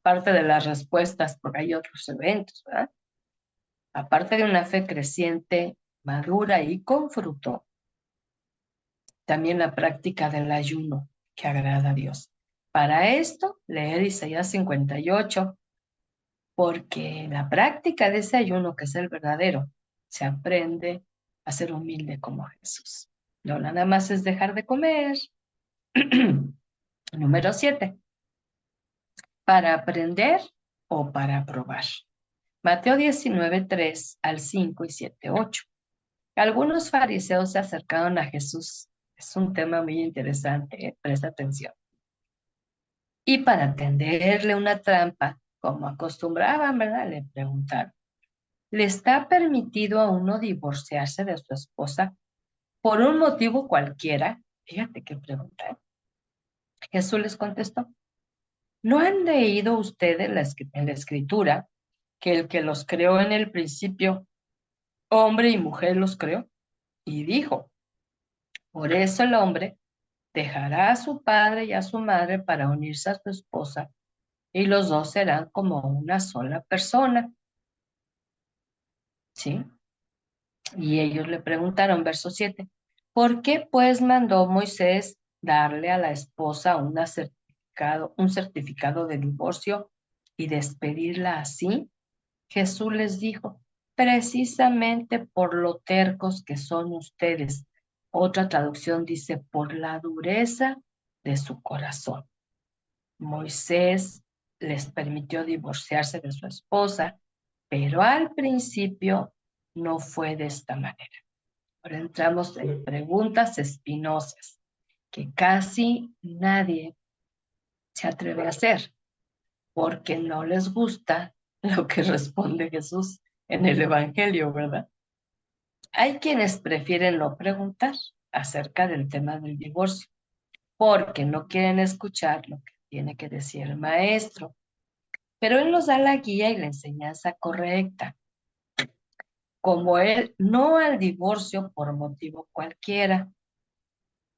parte de las respuestas porque hay otros eventos, ¿verdad? Aparte de una fe creciente, madura y con fruto, También la práctica del ayuno que agrada a Dios. Para esto, leer Isaías 58, porque la práctica de ese ayuno, que es el verdadero, se aprende a ser humilde como Jesús. No nada más es dejar de comer. Número 7, para aprender o para probar. Mateo 19, 3 al 5 y 7, 8. Algunos fariseos se acercaron a Jesús. Es un tema muy interesante, presta atención. Y para tenderle una trampa, como acostumbraban, ¿verdad? Le preguntaron, ¿le está permitido a uno divorciarse de su esposa por un motivo cualquiera? Fíjate qué pregunta, ¿eh? Jesús les contestó, ¿no han leído ustedes en la escritura que el que los creó en el principio, hombre y mujer los creó? Y dijo, por eso el hombre dejará a su padre y a su madre para unirse a su esposa, y los dos serán como una sola persona, ¿sí? Y ellos le preguntaron, verso 7, ¿por qué pues mandó Moisés darle a la esposa un certificado de divorcio y despedirla así? Jesús les dijo, precisamente por lo tercos que son ustedes. Otra traducción dice, por la dureza de su corazón. Moisés les permitió divorciarse de su esposa, pero al principio no fue de esta manera. Ahora entramos en preguntas espinosas que casi nadie se atreve a hacer porque no les gusta lo que responde Jesús en el Evangelio, ¿verdad? Hay quienes prefieren no preguntar acerca del tema del divorcio porque no quieren escuchar lo que tiene que decir el maestro, pero él nos da la guía y la enseñanza correcta, como él no al divorcio por motivo cualquiera,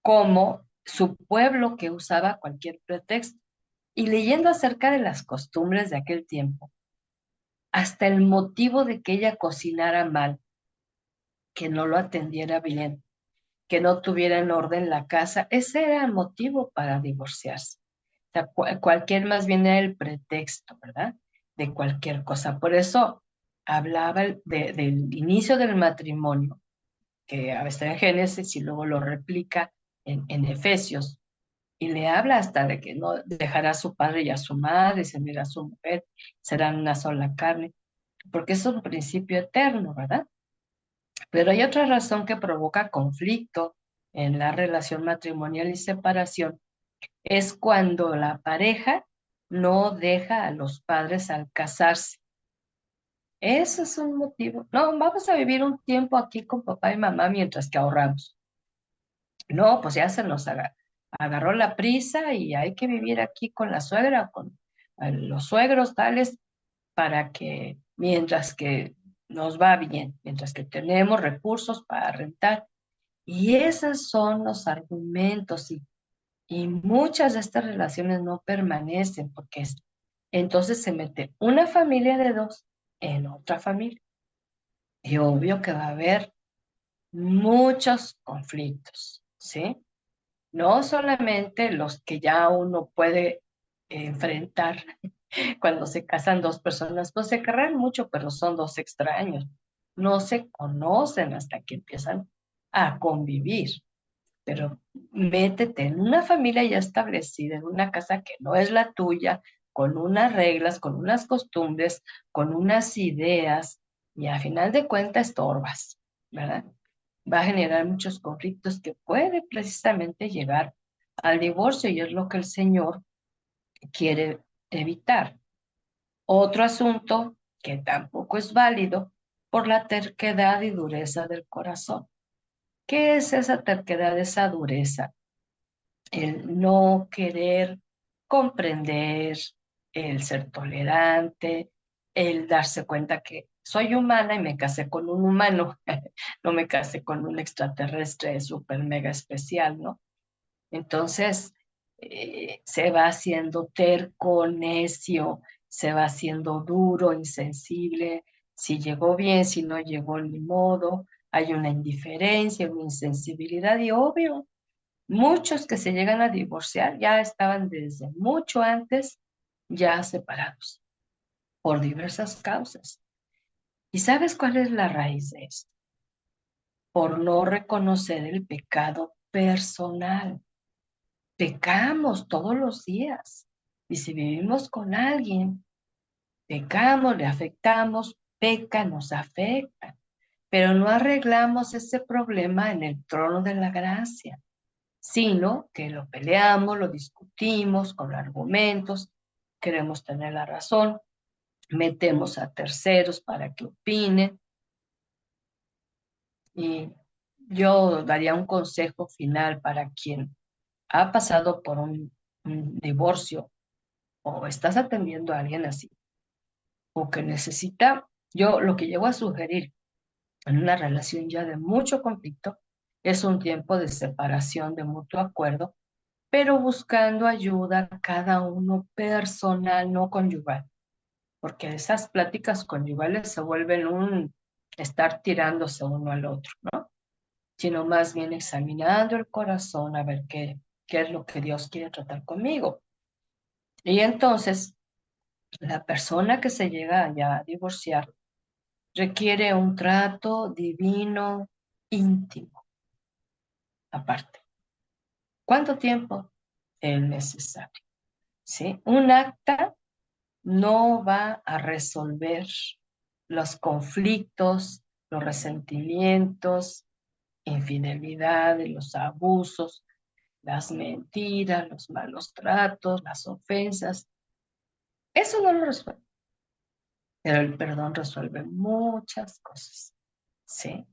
como su pueblo que usaba cualquier pretexto. Y leyendo acerca de las costumbres de aquel tiempo, hasta el motivo de que ella cocinara mal, que no lo atendiera bien, que no tuviera en orden la casa, ese era el motivo para divorciarse. O sea, cualquier más bien era el pretexto, ¿verdad? De cualquier cosa. Por eso hablaba del inicio del matrimonio, que a veces en Génesis y luego lo replica en Efesios, y le habla hasta de que no dejará a su padre y a su madre, se unirá a su mujer, serán una sola carne, porque es un principio eterno, ¿verdad? Pero hay otra razón que provoca conflicto en la relación matrimonial y separación, es cuando la pareja no deja a los padres al casarse. Ese es un motivo. No, vamos a vivir un tiempo aquí con papá y mamá mientras que ahorramos. No, pues ya agarró la prisa y hay que vivir aquí con la suegra, con los suegros tales, para que mientras que nos va bien, mientras que tenemos recursos para rentar. Y esos son los argumentos y muchas de estas relaciones no permanecen porque entonces se mete una familia de dos en otra familia. Y obvio que va a haber muchos conflictos, ¿sí? No solamente los que ya uno puede enfrentar cuando se casan dos personas, pues se querrán mucho, pero son dos extraños. No se conocen hasta que empiezan a convivir. Pero métete en una familia ya establecida, en una casa que no es la tuya, con unas reglas, con unas costumbres, con unas ideas, y a final de cuentas estorbas, ¿verdad? Va a generar muchos conflictos que puede precisamente llegar al divorcio y es lo que el Señor quiere evitar. Otro asunto que tampoco es válido por la terquedad y dureza del corazón. ¿Qué es esa terquedad, esa dureza? El no querer comprender, el ser tolerante, el darse cuenta que soy humana y me casé con un humano, no me casé con un extraterrestre súper mega especial, ¿no? Entonces, se va haciendo terco, necio, se va haciendo duro, insensible, si llegó bien, si no llegó ni modo, hay una indiferencia, una insensibilidad y obvio. Muchos que se llegan a divorciar ya estaban desde mucho antes ya separados por diversas causas. ¿Y sabes cuál es la raíz de esto? Por no reconocer el pecado personal. Pecamos todos los días. Y si vivimos con alguien, pecamos, le afectamos, peca, nos afecta. Pero no arreglamos ese problema en el trono de la gracia, sino que lo peleamos, lo discutimos con argumentos, queremos tener la razón, metemos a terceros para que opinen. Y yo daría un consejo final para quien ha pasado por un divorcio o estás atendiendo a alguien así o que necesita, yo lo que llego a sugerir en una relación ya de mucho conflicto es un tiempo de separación de mutuo acuerdo, pero buscando ayuda cada uno personal, no conyugal, porque esas pláticas conyugales se vuelven un estar tirándose uno al otro, ¿no? Sino más bien examinando el corazón a ver qué es lo que Dios quiere tratar conmigo. Y entonces, la persona que se llega ya a divorciar requiere un trato divino, íntimo, aparte. ¿Cuánto tiempo? El necesario, ¿sí? Un acta no va a resolver los conflictos, los resentimientos, infidelidades, los abusos, las mentiras, los malos tratos, las ofensas. Eso no lo resuelve, pero el perdón resuelve muchas cosas, ¿sí?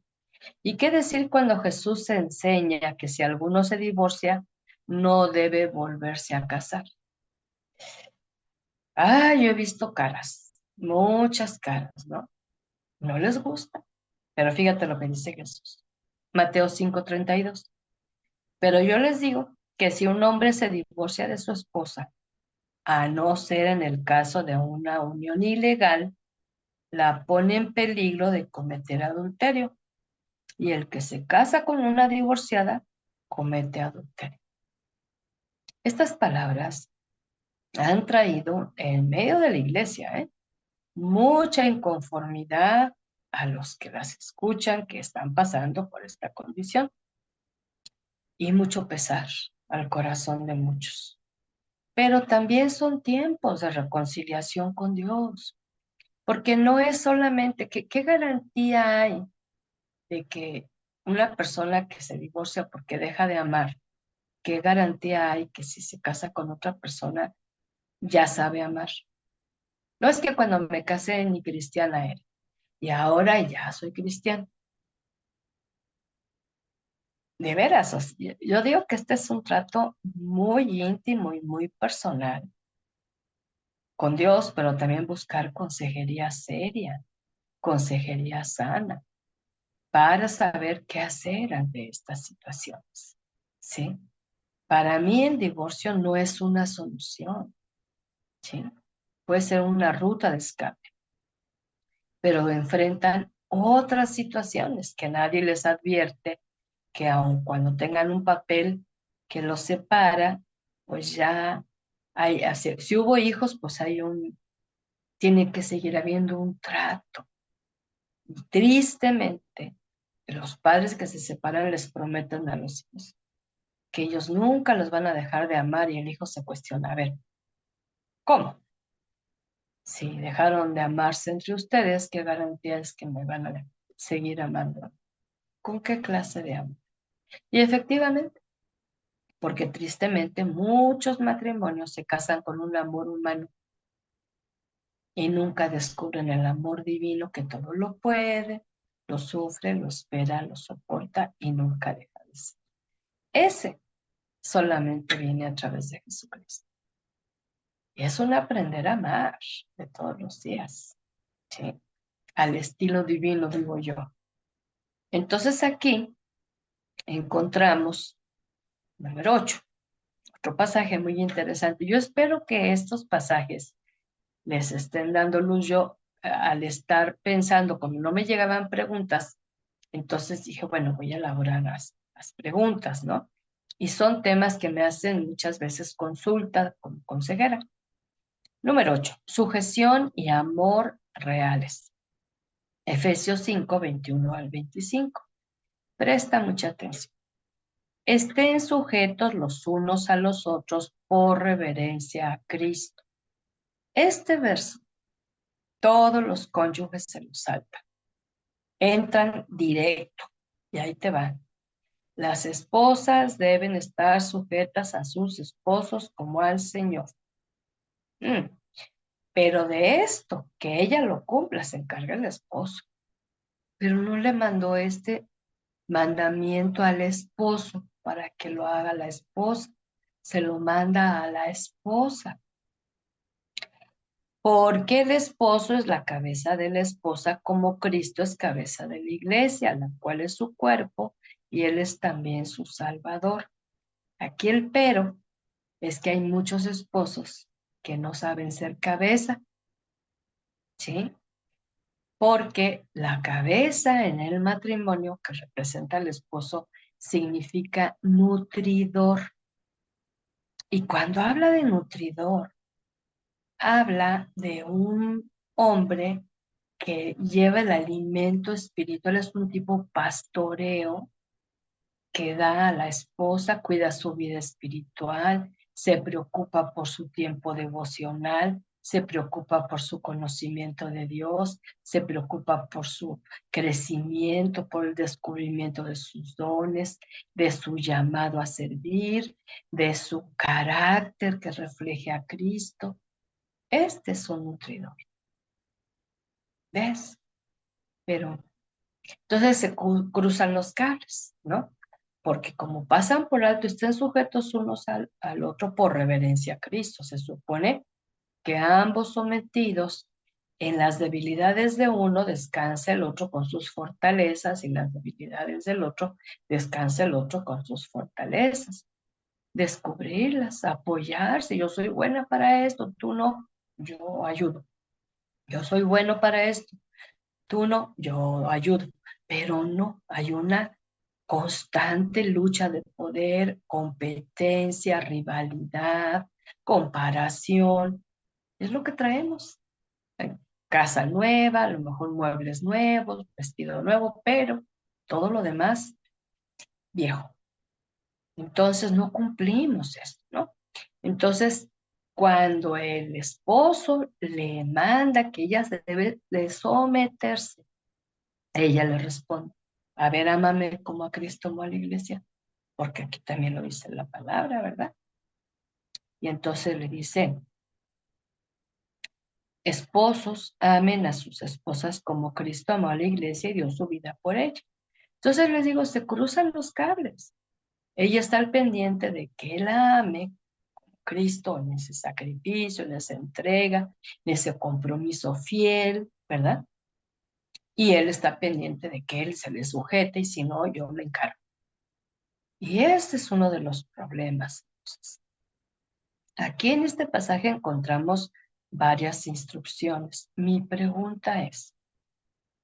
¿Y qué decir cuando Jesús enseña que si alguno se divorcia, no debe volverse a casar? Ah, yo he visto caras, muchas caras, ¿no? No les gusta, pero fíjate lo que dice Jesús. Mateo 5:32. Pero yo les digo que si un hombre se divorcia de su esposa, a no ser en el caso de una unión ilegal, la pone en peligro de cometer adulterio. Y el que se casa con una divorciada, comete adulterio. Estas palabras han traído en medio de la iglesia, mucha inconformidad a los que las escuchan, que están pasando por esta condición, y mucho pesar al corazón de muchos. Pero también son tiempos de reconciliación con Dios, porque no es solamente que, ¿qué garantía hay de que una persona que se divorcia porque deja de amar, qué garantía hay que si se casa con otra persona ya sabe amar? No es que cuando me casé ni cristiana era y ahora ya soy cristiana. De veras, o sea, yo digo que este es un trato muy íntimo y muy personal con Dios, pero también buscar consejería seria, consejería sana, para saber qué hacer ante estas situaciones, ¿sí? Para mí el divorcio no es una solución, ¿sí? Puede ser una ruta de escape, pero enfrentan otras situaciones que nadie les advierte, que aun cuando tengan un papel que los separa, pues ya hay, si hubo hijos, pues tiene que seguir habiendo un trato. Y tristemente, los padres que se separan les prometen a los hijos que ellos nunca los van a dejar de amar y el hijo se cuestiona, a ver, ¿cómo? Si dejaron de amarse entre ustedes, ¿qué garantía es que me van a seguir amando? ¿Con qué clase de amor? Y efectivamente, porque tristemente muchos matrimonios se casan con un amor humano y nunca descubren el amor divino que todo lo puede, lo sufre, lo espera, lo soporta y nunca deja de ser. Ese solamente viene a través de Jesucristo. Y es un aprender a amar de todos los días, ¿sí? Al estilo divino, digo yo. Entonces aquí encontramos, número 8, otro pasaje muy interesante. Yo espero que estos pasajes les estén dando luz. Yo, al estar pensando, como no me llegaban preguntas, entonces dije, bueno, voy a elaborar las preguntas, ¿no? Y son temas que me hacen muchas veces consulta como consejera. Número 8, sujeción y amor reales. Efesios 5, 21 al 25. Presta mucha atención. Estén sujetos los unos a los otros por reverencia a Cristo. Este verso, todos los cónyuges se lo saltan. Entran directo y ahí te van. Las esposas deben estar sujetas a sus esposos como al Señor. Pero de esto, que ella lo cumpla, se encarga el esposo. Pero no le mandó este mandamiento al esposo para que lo haga la esposa. Se lo manda a la esposa. Porque el esposo es la cabeza de la esposa, como Cristo es cabeza de la iglesia, la cual es su cuerpo, y él es también su salvador. Aquí el pero es que hay muchos esposos que no saben ser cabeza, ¿sí? Porque la cabeza en el matrimonio que representa al esposo significa nutridor. Y cuando habla de nutridor, habla de un hombre que lleva el alimento espiritual, es un tipo pastoreo que da a la esposa, cuida su vida espiritual, se preocupa por su tiempo devocional, se preocupa por su conocimiento de Dios, se preocupa por su crecimiento, por el descubrimiento de sus dones, de su llamado a servir, de su carácter que refleje a Cristo. Este es un nutridor, ¿ves? Pero entonces se cruzan los cables, ¿no? Porque como pasan por alto, estén sujetos unos al otro por reverencia a Cristo. Se supone que ambos sometidos en las debilidades de uno descansa el otro con sus fortalezas y las debilidades del otro descansa el otro con sus fortalezas. Descubrirlas, apoyarse. Yo soy buena para esto, tú no, yo ayudo. Yo soy bueno para esto, tú no, yo ayudo. Pero no, hay una constante lucha de poder, competencia, rivalidad, comparación. Es lo que traemos. Casa nueva, a lo mejor muebles nuevos, vestido nuevo, pero todo lo demás viejo. Entonces no cumplimos esto, ¿no? Entonces, cuando el esposo le manda que ella se debe de someterse, ella le responde, a ver, ámame como a Cristo amó a la iglesia, porque aquí también lo dice la palabra, ¿verdad? Y entonces le dice, esposos, amen a sus esposas como Cristo amó a la iglesia y dio su vida por ella. Entonces les digo, se cruzan los cables. Ella está al pendiente de que él ame como Cristo en ese sacrificio, en esa entrega, en ese compromiso fiel, ¿verdad? Y él está pendiente de que él se le sujete y si no, yo me encargo. Y este es uno de los problemas. Entonces, aquí en este pasaje encontramos varias instrucciones. Mi pregunta es,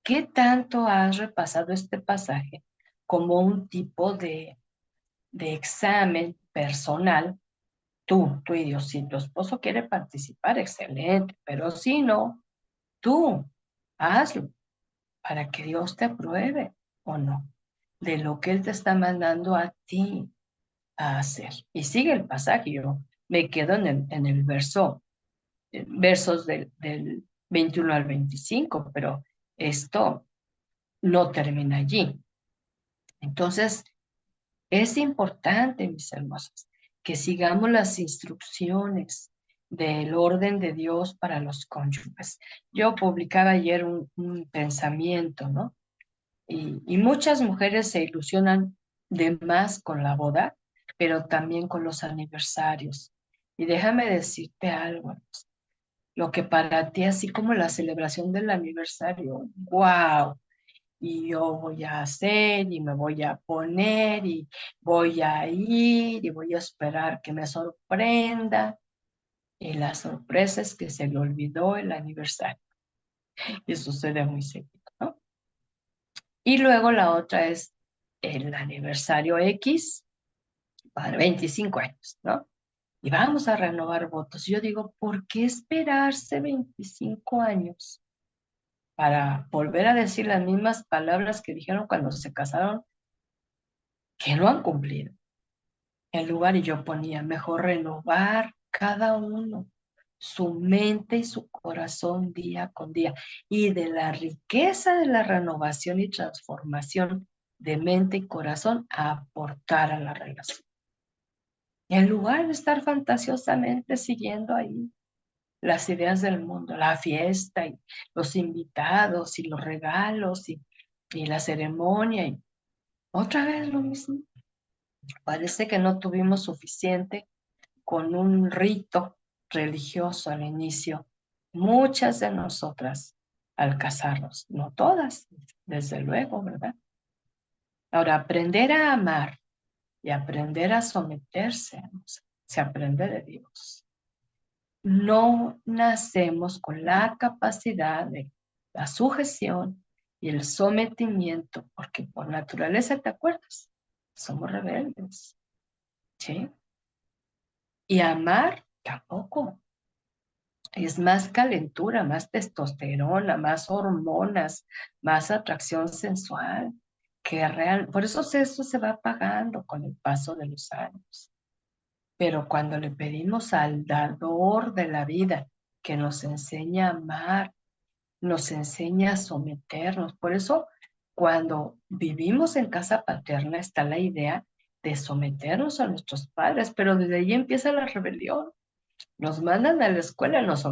¿qué tanto has repasado este pasaje como un tipo de examen personal? Tú y Dios, si tu esposo quiere participar, excelente, pero si no, tú hazlo para que Dios te apruebe o no de lo que Él te está mandando a ti a hacer. Y sigue el pasaje, yo me quedo en el versos del 21 al 25, pero esto no termina allí. Entonces, es importante, mis hermosas, que sigamos las instrucciones del orden de Dios para los cónyuges. Yo publicaba ayer un pensamiento, ¿no? Y muchas mujeres se ilusionan de más con la boda, pero también con los aniversarios. Y déjame decirte algo, lo que para ti, así como la celebración del aniversario, wow, y yo voy a hacer y me voy a poner y voy a ir y voy a esperar que me sorprenda. Y la sorpresa es que se le olvidó el aniversario. Y sucede muy seguido, ¿no? Y luego la otra es el aniversario X, para 25 años, ¿no? Y vamos a renovar votos. Yo digo, ¿por qué esperarse 25 años para volver a decir las mismas palabras que dijeron cuando se casaron, que no han cumplido? En lugar, y yo ponía, mejor renovar cada uno su mente y su corazón día con día. Y de la riqueza de la renovación y transformación de mente y corazón a aportar a la relación. En lugar de estar fantasiosamente siguiendo ahí las ideas del mundo, la fiesta y los invitados y los regalos y la ceremonia y otra vez lo mismo. Parece que no tuvimos suficiente con un rito religioso al inicio. Muchas de nosotras al casarnos, no todas, desde luego, ¿verdad? Ahora, aprender a amar y aprender a someterse se aprende de Dios. No nacemos con la capacidad de la sujeción y el sometimiento, porque por naturaleza, ¿te acuerdas? Somos rebeldes, ¿sí? Y amar tampoco. Es más calentura, más testosterona, más hormonas, más atracción sensual, que real. Por eso eso se va apagando con el paso de los años. Pero cuando le pedimos al dador de la vida que nos enseña a amar, nos enseña a someternos. Por eso, cuando vivimos en casa paterna, está la idea de someternos a nuestros padres, pero desde ahí empieza la rebelión. Nos mandan a la escuela, nos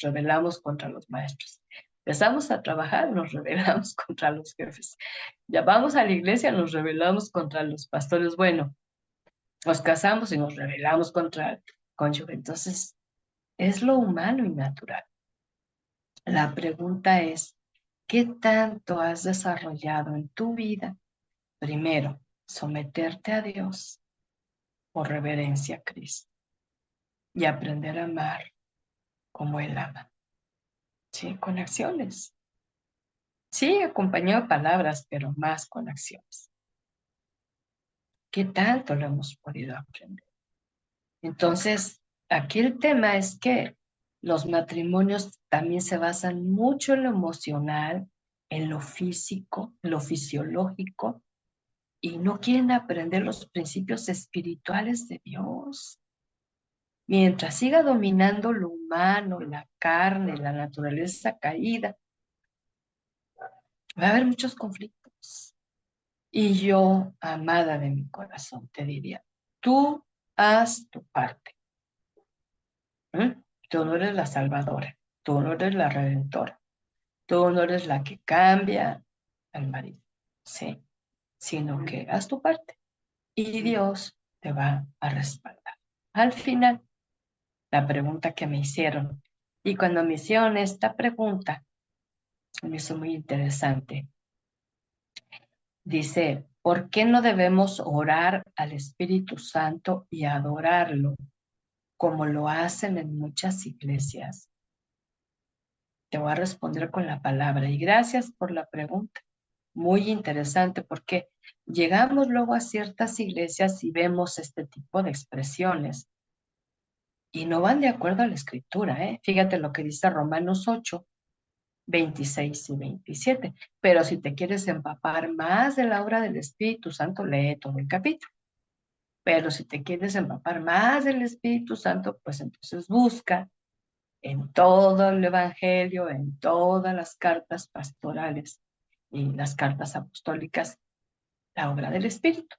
rebelamos contra los maestros. Empezamos a trabajar, nos rebelamos contra los jefes. Ya vamos a la iglesia, nos rebelamos contra los pastores. Bueno, nos casamos y nos rebelamos contra el cónyuge. Entonces, es lo humano y natural. La pregunta es, ¿qué tanto has desarrollado en tu vida? Primero, someterte a Dios por reverencia a Cristo y aprender a amar como Él ama. Sí, con acciones. Sí, acompañado de palabras, pero más con acciones. ¿Qué tanto lo hemos podido aprender? Entonces, aquí el tema es que los matrimonios también se basan mucho en lo emocional, en lo físico, en lo fisiológico, y no quieren aprender los principios espirituales de Dios. Mientras siga dominando lo humano, la carne, la naturaleza caída, va a haber muchos conflictos. Y yo, amada de mi corazón, te diría, tú haz tu parte. ¿Mm? Tú no eres la salvadora, tú no eres la redentora, tú no eres la que cambia al marido, ¿sí? Sino que haz tu parte y Dios te va a respaldar. Al final, la pregunta que me hicieron, y cuando me hicieron esta pregunta, me hizo muy interesante. Dice, ¿por qué no debemos orar al Espíritu Santo y adorarlo como lo hacen en muchas iglesias? Te voy a responder con la palabra y gracias por la pregunta. Muy interesante porque llegamos luego a ciertas iglesias y vemos este tipo de expresiones y no van de acuerdo a la escritura, ¿eh? Fíjate lo que dice Romanos 8, 26 y 27. Pero si te quieres empapar más de la obra del Espíritu Santo, lee todo el capítulo. Pero si te quieres empapar más del Espíritu Santo, pues entonces busca en todo el Evangelio, en todas las cartas pastorales y las cartas apostólicas, la obra del Espíritu.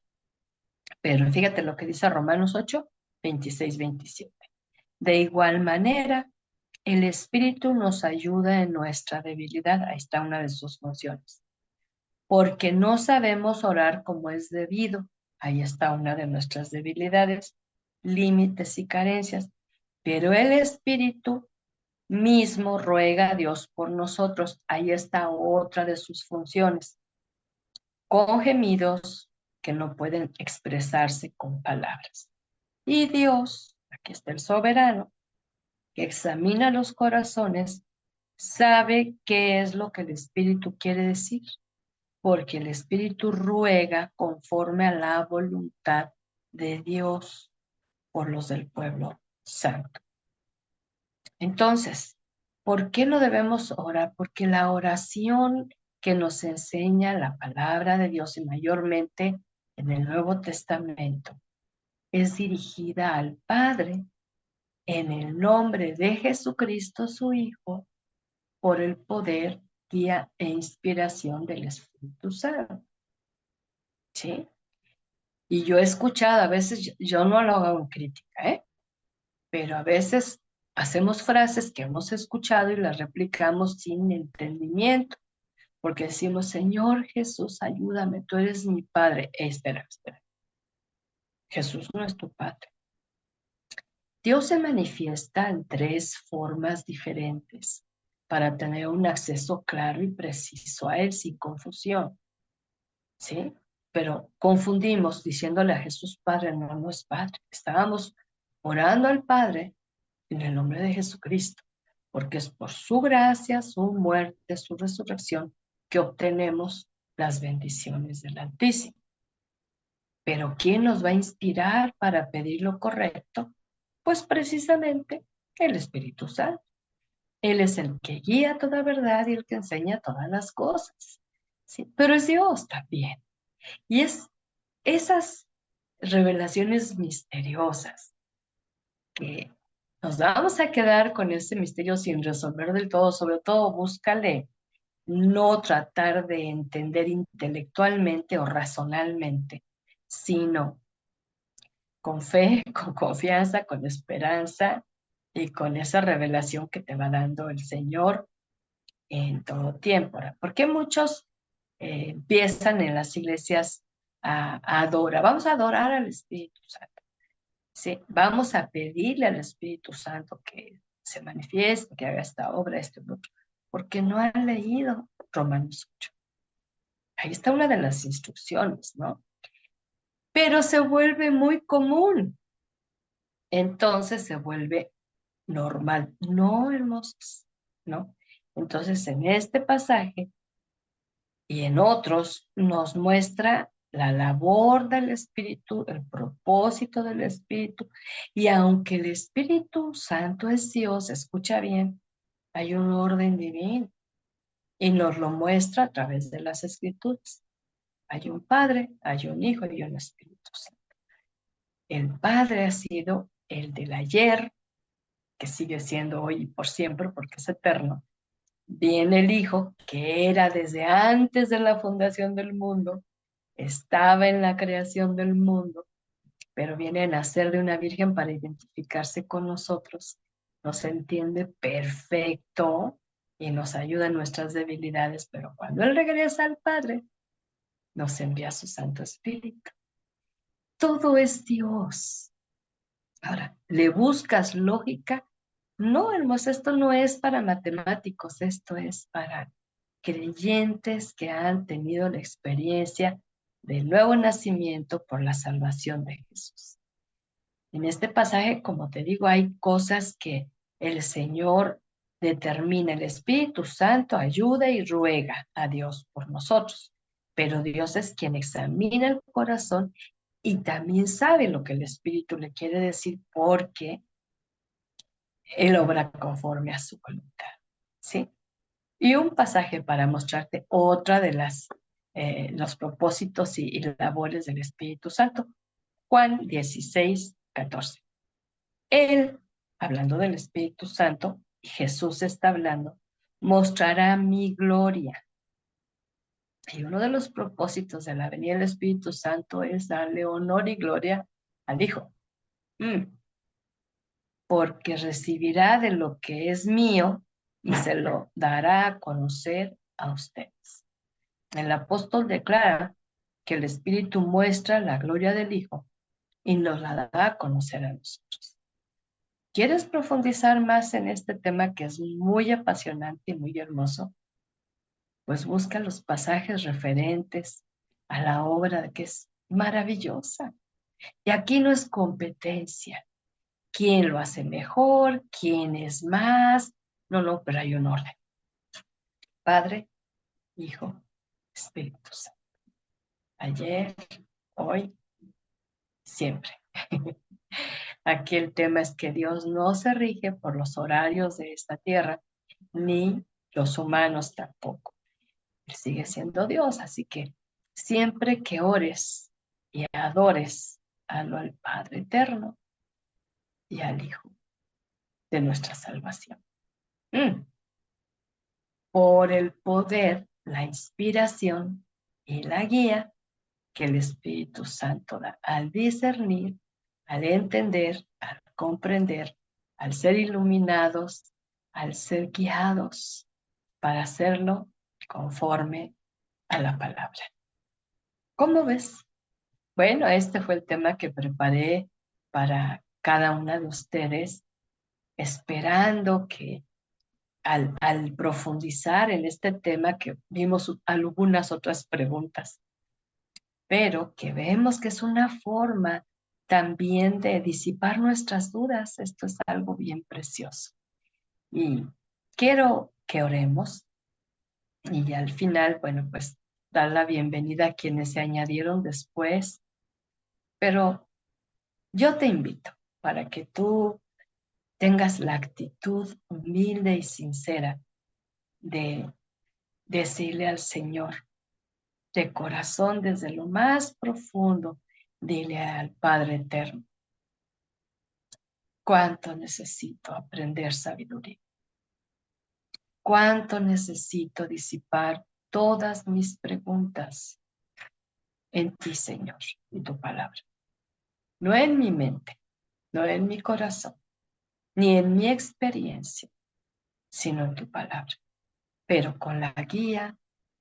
Pero fíjate lo que dice Romanos 8, 26, 27. De igual manera, el Espíritu nos ayuda en nuestra debilidad. Ahí está una de sus funciones. Porque no sabemos orar como es debido. Ahí está una de nuestras debilidades, límites y carencias. Pero el Espíritu mismo ruega a Dios por nosotros. Ahí está otra de sus funciones. Con gemidos que no pueden expresarse con palabras. Y Dios, aquí está el soberano, que examina los corazones, sabe qué es lo que el Espíritu quiere decir, porque el Espíritu ruega conforme a la voluntad de Dios por los del pueblo santo. Entonces, ¿por qué no debemos orar? Porque la oración que nos enseña la palabra de Dios y mayormente en el Nuevo Testamento es dirigida al Padre en el nombre de Jesucristo, su Hijo, por el poder, guía e inspiración del Espíritu Santo. ¿Sí? Y yo he escuchado, a veces yo no lo hago en crítica, pero a veces hacemos frases que hemos escuchado y las replicamos sin entendimiento, porque decimos, Señor Jesús, ayúdame, tú eres mi Padre. Espera, espera, Jesús no es tu Padre. Dios se manifiesta en tres formas diferentes para tener un acceso claro y preciso a Él sin confusión, ¿sí? Pero confundimos diciéndole a Jesús Padre, no, no es Padre. Estábamos orando al Padre en el nombre de Jesucristo, porque es por su gracia, su muerte, su resurrección, que obtenemos las bendiciones del Altísimo. Pero ¿quién nos va a inspirar para pedir lo correcto? Pues precisamente el Espíritu Santo. Él es el que guía toda verdad y el que enseña todas las cosas. ¿Sí? Pero es Dios también. Y es esas revelaciones misteriosas que nos vamos a quedar con ese misterio sin resolver del todo. Sobre todo, búscale no tratar de entender intelectualmente o razonalmente, sino con fe, con confianza, con esperanza y con esa revelación que te va dando el Señor en todo tiempo. Porque muchos empiezan en las iglesias a adorar, vamos a adorar al Espíritu Santo, ¿sí? Vamos a pedirle al Espíritu Santo que se manifieste, que haga esta obra, esto y lo otro, porque no han leído Romanos 8. Ahí está una de las instrucciones, ¿no? Pero se vuelve muy común, entonces se vuelve normal, no, hermosos, ¿no? Entonces, en este pasaje y en otros nos muestra la labor del Espíritu, el propósito del Espíritu, y aunque el Espíritu Santo es Dios, escucha bien, hay un orden divino y nos lo muestra a través de las Escrituras. Hay un Padre, hay un Hijo y un Espíritu Santo. El Padre ha sido el del ayer, que sigue siendo hoy y por siempre porque es eterno. Viene el Hijo, que era desde antes de la fundación del mundo, estaba en la creación del mundo, pero viene a nacer de una virgen para identificarse con nosotros. Nos entiende perfecto y nos ayuda en nuestras debilidades, pero cuando Él regresa al Padre, nos envía su Santo Espíritu. Todo es Dios. Ahora, ¿le buscas lógica? No, hermosa, esto no es para matemáticos, esto es para creyentes que han tenido la experiencia del nuevo nacimiento por la salvación de Jesús. En este pasaje, como te digo, hay cosas que el Señor determina. El Espíritu Santo ayuda y ruega a Dios por nosotros, pero Dios es quien examina el corazón y también sabe lo que el Espíritu le quiere decir porque Él obra conforme a su voluntad. ¿Sí? Y un pasaje para mostrarte otra de los propósitos y labores del Espíritu Santo. Juan 16:14. Él, hablando del Espíritu Santo, y Jesús está hablando, mostrará mi gloria. Y uno de los propósitos de la venida del Espíritu Santo es darle honor y gloria al Hijo. Porque recibirá de lo que es mío y se lo dará a conocer a ustedes. El apóstol declara que el Espíritu muestra la gloria del Hijo y nos la da a conocer a nosotros. ¿Quieres profundizar más en este tema que es muy apasionante y muy hermoso? Pues busca los pasajes referentes a la obra que es maravillosa. Y aquí no es competencia. ¿Quién lo hace mejor? ¿Quién es más? No, no, pero hay un orden. Padre, Hijo, Espíritu Santo. Ayer, hoy, siempre. Aquí el tema es que Dios no se rige por los horarios de esta tierra, ni los humanos tampoco. Él sigue siendo Dios, así que siempre que ores y adores al Padre Eterno y al Hijo de nuestra salvación. Mm. Por el poder, la inspiración y la guía que el Espíritu Santo da al discernir, al entender, al comprender, al ser iluminados, al ser guiados para hacerlo conforme a la palabra. ¿Cómo ves? Bueno, este fue el tema que preparé para cada una de ustedes, esperando que al profundizar en este tema, que vimos algunas otras preguntas, pero que vemos que es una forma también de disipar nuestras dudas. Esto es algo bien precioso. Y quiero que oremos y al final, bueno, pues dar la bienvenida a quienes se añadieron después, pero yo te invito para que tú tengas la actitud humilde y sincera de decirle al Señor de corazón, desde lo más profundo, dile al Padre Eterno: cuánto necesito aprender sabiduría, cuánto necesito disipar todas mis preguntas en ti, Señor, y tu palabra. No en mi mente, no en mi corazón, ni en mi experiencia, sino en tu palabra, pero con la guía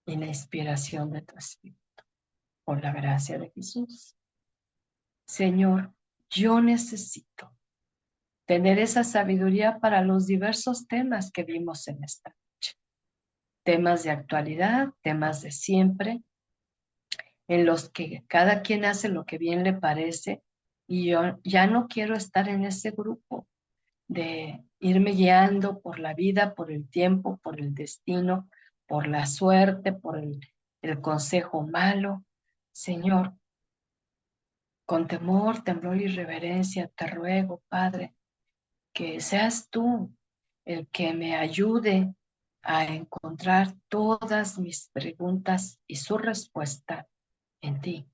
y la inspiración de tu Espíritu, por la gracia de Jesús. Señor, yo necesito tener esa sabiduría para los diversos temas que vimos en esta noche. Temas de actualidad, temas de siempre, en los que cada quien hace lo que bien le parece, y yo ya no quiero estar en ese grupo de irme guiando por la vida, por el tiempo, por el destino, por la suerte, por el consejo malo. Señor, con temor, temblor y reverencia te ruego, Padre, que seas tú el que me ayude a encontrar todas mis preguntas y su respuesta en ti,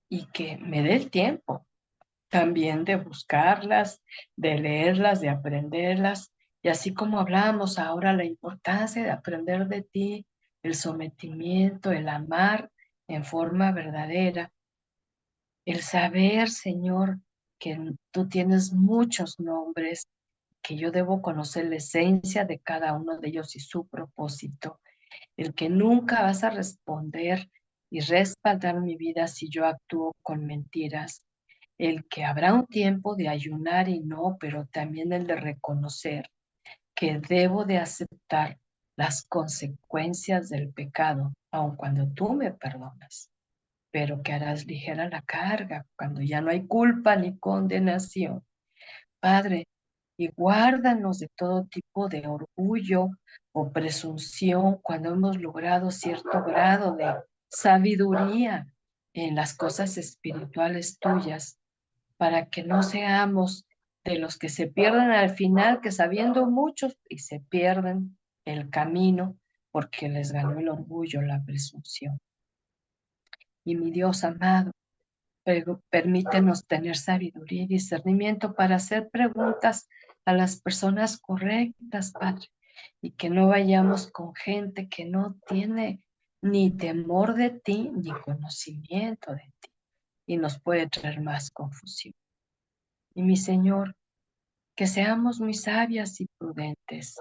y que me dé el tiempo también de buscarlas, de leerlas, de aprenderlas, y así como hablamos ahora, la importancia de aprender de ti, el sometimiento, el amar en forma verdadera, el saber, Señor, que tú tienes muchos nombres, que yo debo conocer la esencia de cada uno de ellos y su propósito, el que nunca vas a responder y respaldar mi vida si yo actúo con mentiras, el que habrá un tiempo de ayunar y no, pero también el de reconocer que debo de aceptar las consecuencias del pecado, aun cuando tú me perdonas, pero que harás ligera la carga cuando ya no hay culpa ni condenación. Padre, y guárdanos de todo tipo de orgullo o presunción cuando hemos logrado cierto grado de sabiduría en las cosas espirituales tuyas, para que no seamos de los que se pierden al final, que sabiendo muchos y se pierden el camino porque les ganó el orgullo, la presunción. Y mi Dios amado, permítenos tener sabiduría y discernimiento para hacer preguntas a las personas correctas, Padre, y que no vayamos con gente que no tiene ni temor de ti ni conocimiento de ti, y nos puede traer más confusión. Y mi Señor, que seamos muy sabias y prudentes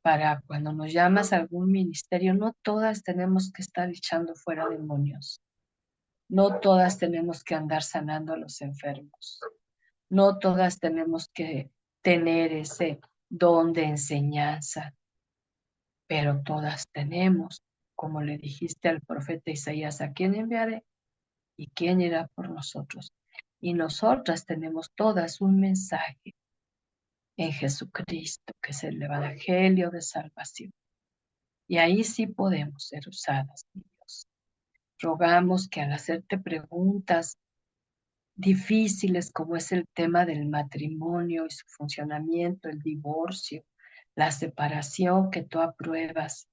para cuando nos llamas a algún ministerio, no todas tenemos que estar echando fuera demonios. No todas tenemos que andar sanando a los enfermos. No todas tenemos que tener ese don de enseñanza, pero todas tenemos, como le dijiste al profeta Isaías: ¿a quién enviaré y quién irá por nosotros? Y nosotras tenemos todas un mensaje en Jesucristo, que es el Evangelio de salvación. Y ahí sí podemos ser usadas, mi Dios. Rogamos que al hacerte preguntas difíciles como es el tema del matrimonio y su funcionamiento, el divorcio, la separación que tú apruebas,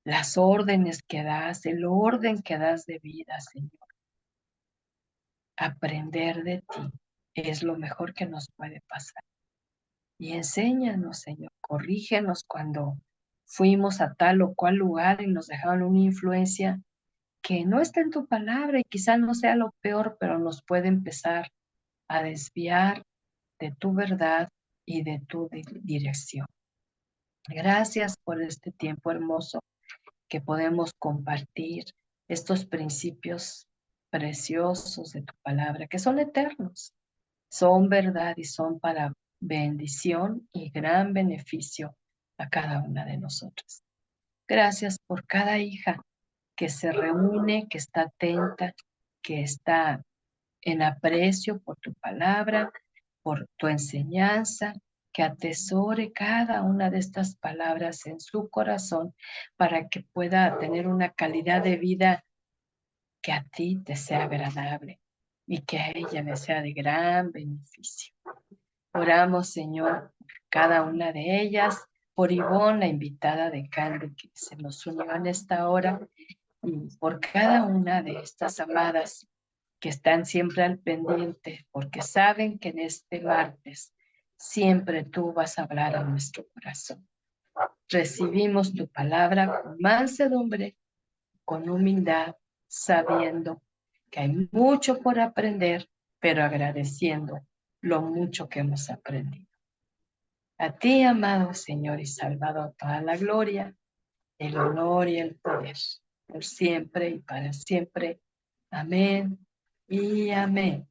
las órdenes que das, el orden que das de vida, Señor. Aprender de ti es lo mejor que nos puede pasar. Y enséñanos, Señor, corrígenos cuando fuimos a tal o cual lugar y nos dejaron una influencia que no está en tu palabra y quizá no sea lo peor, pero nos puede empezar a desviar de tu verdad y de tu dirección. Gracias por este tiempo hermoso que podemos compartir estos principios preciosos de tu palabra, que son eternos, son verdad y son para bendición y gran beneficio a cada una de nosotras. Gracias por cada hija que se reúne, que está atenta, que está en aprecio por tu palabra, por tu enseñanza, que atesore cada una de estas palabras en su corazón para que pueda tener una calidad de vida que a ti te sea agradable y que a ella le sea de gran beneficio. Oramos, Señor, por cada una de ellas, por Ivonne, la invitada de Candy que se nos unió en esta hora, y por cada una de estas amadas que están siempre al pendiente, porque saben que en este martes siempre tú vas a hablar a nuestro corazón. Recibimos tu palabra con mansedumbre, con humildad, sabiendo que hay mucho por aprender, pero agradeciendo lo mucho que hemos aprendido. A ti, amado Señor y Salvador, toda la gloria, el honor y el poder, por siempre y para siempre. Amén y amén.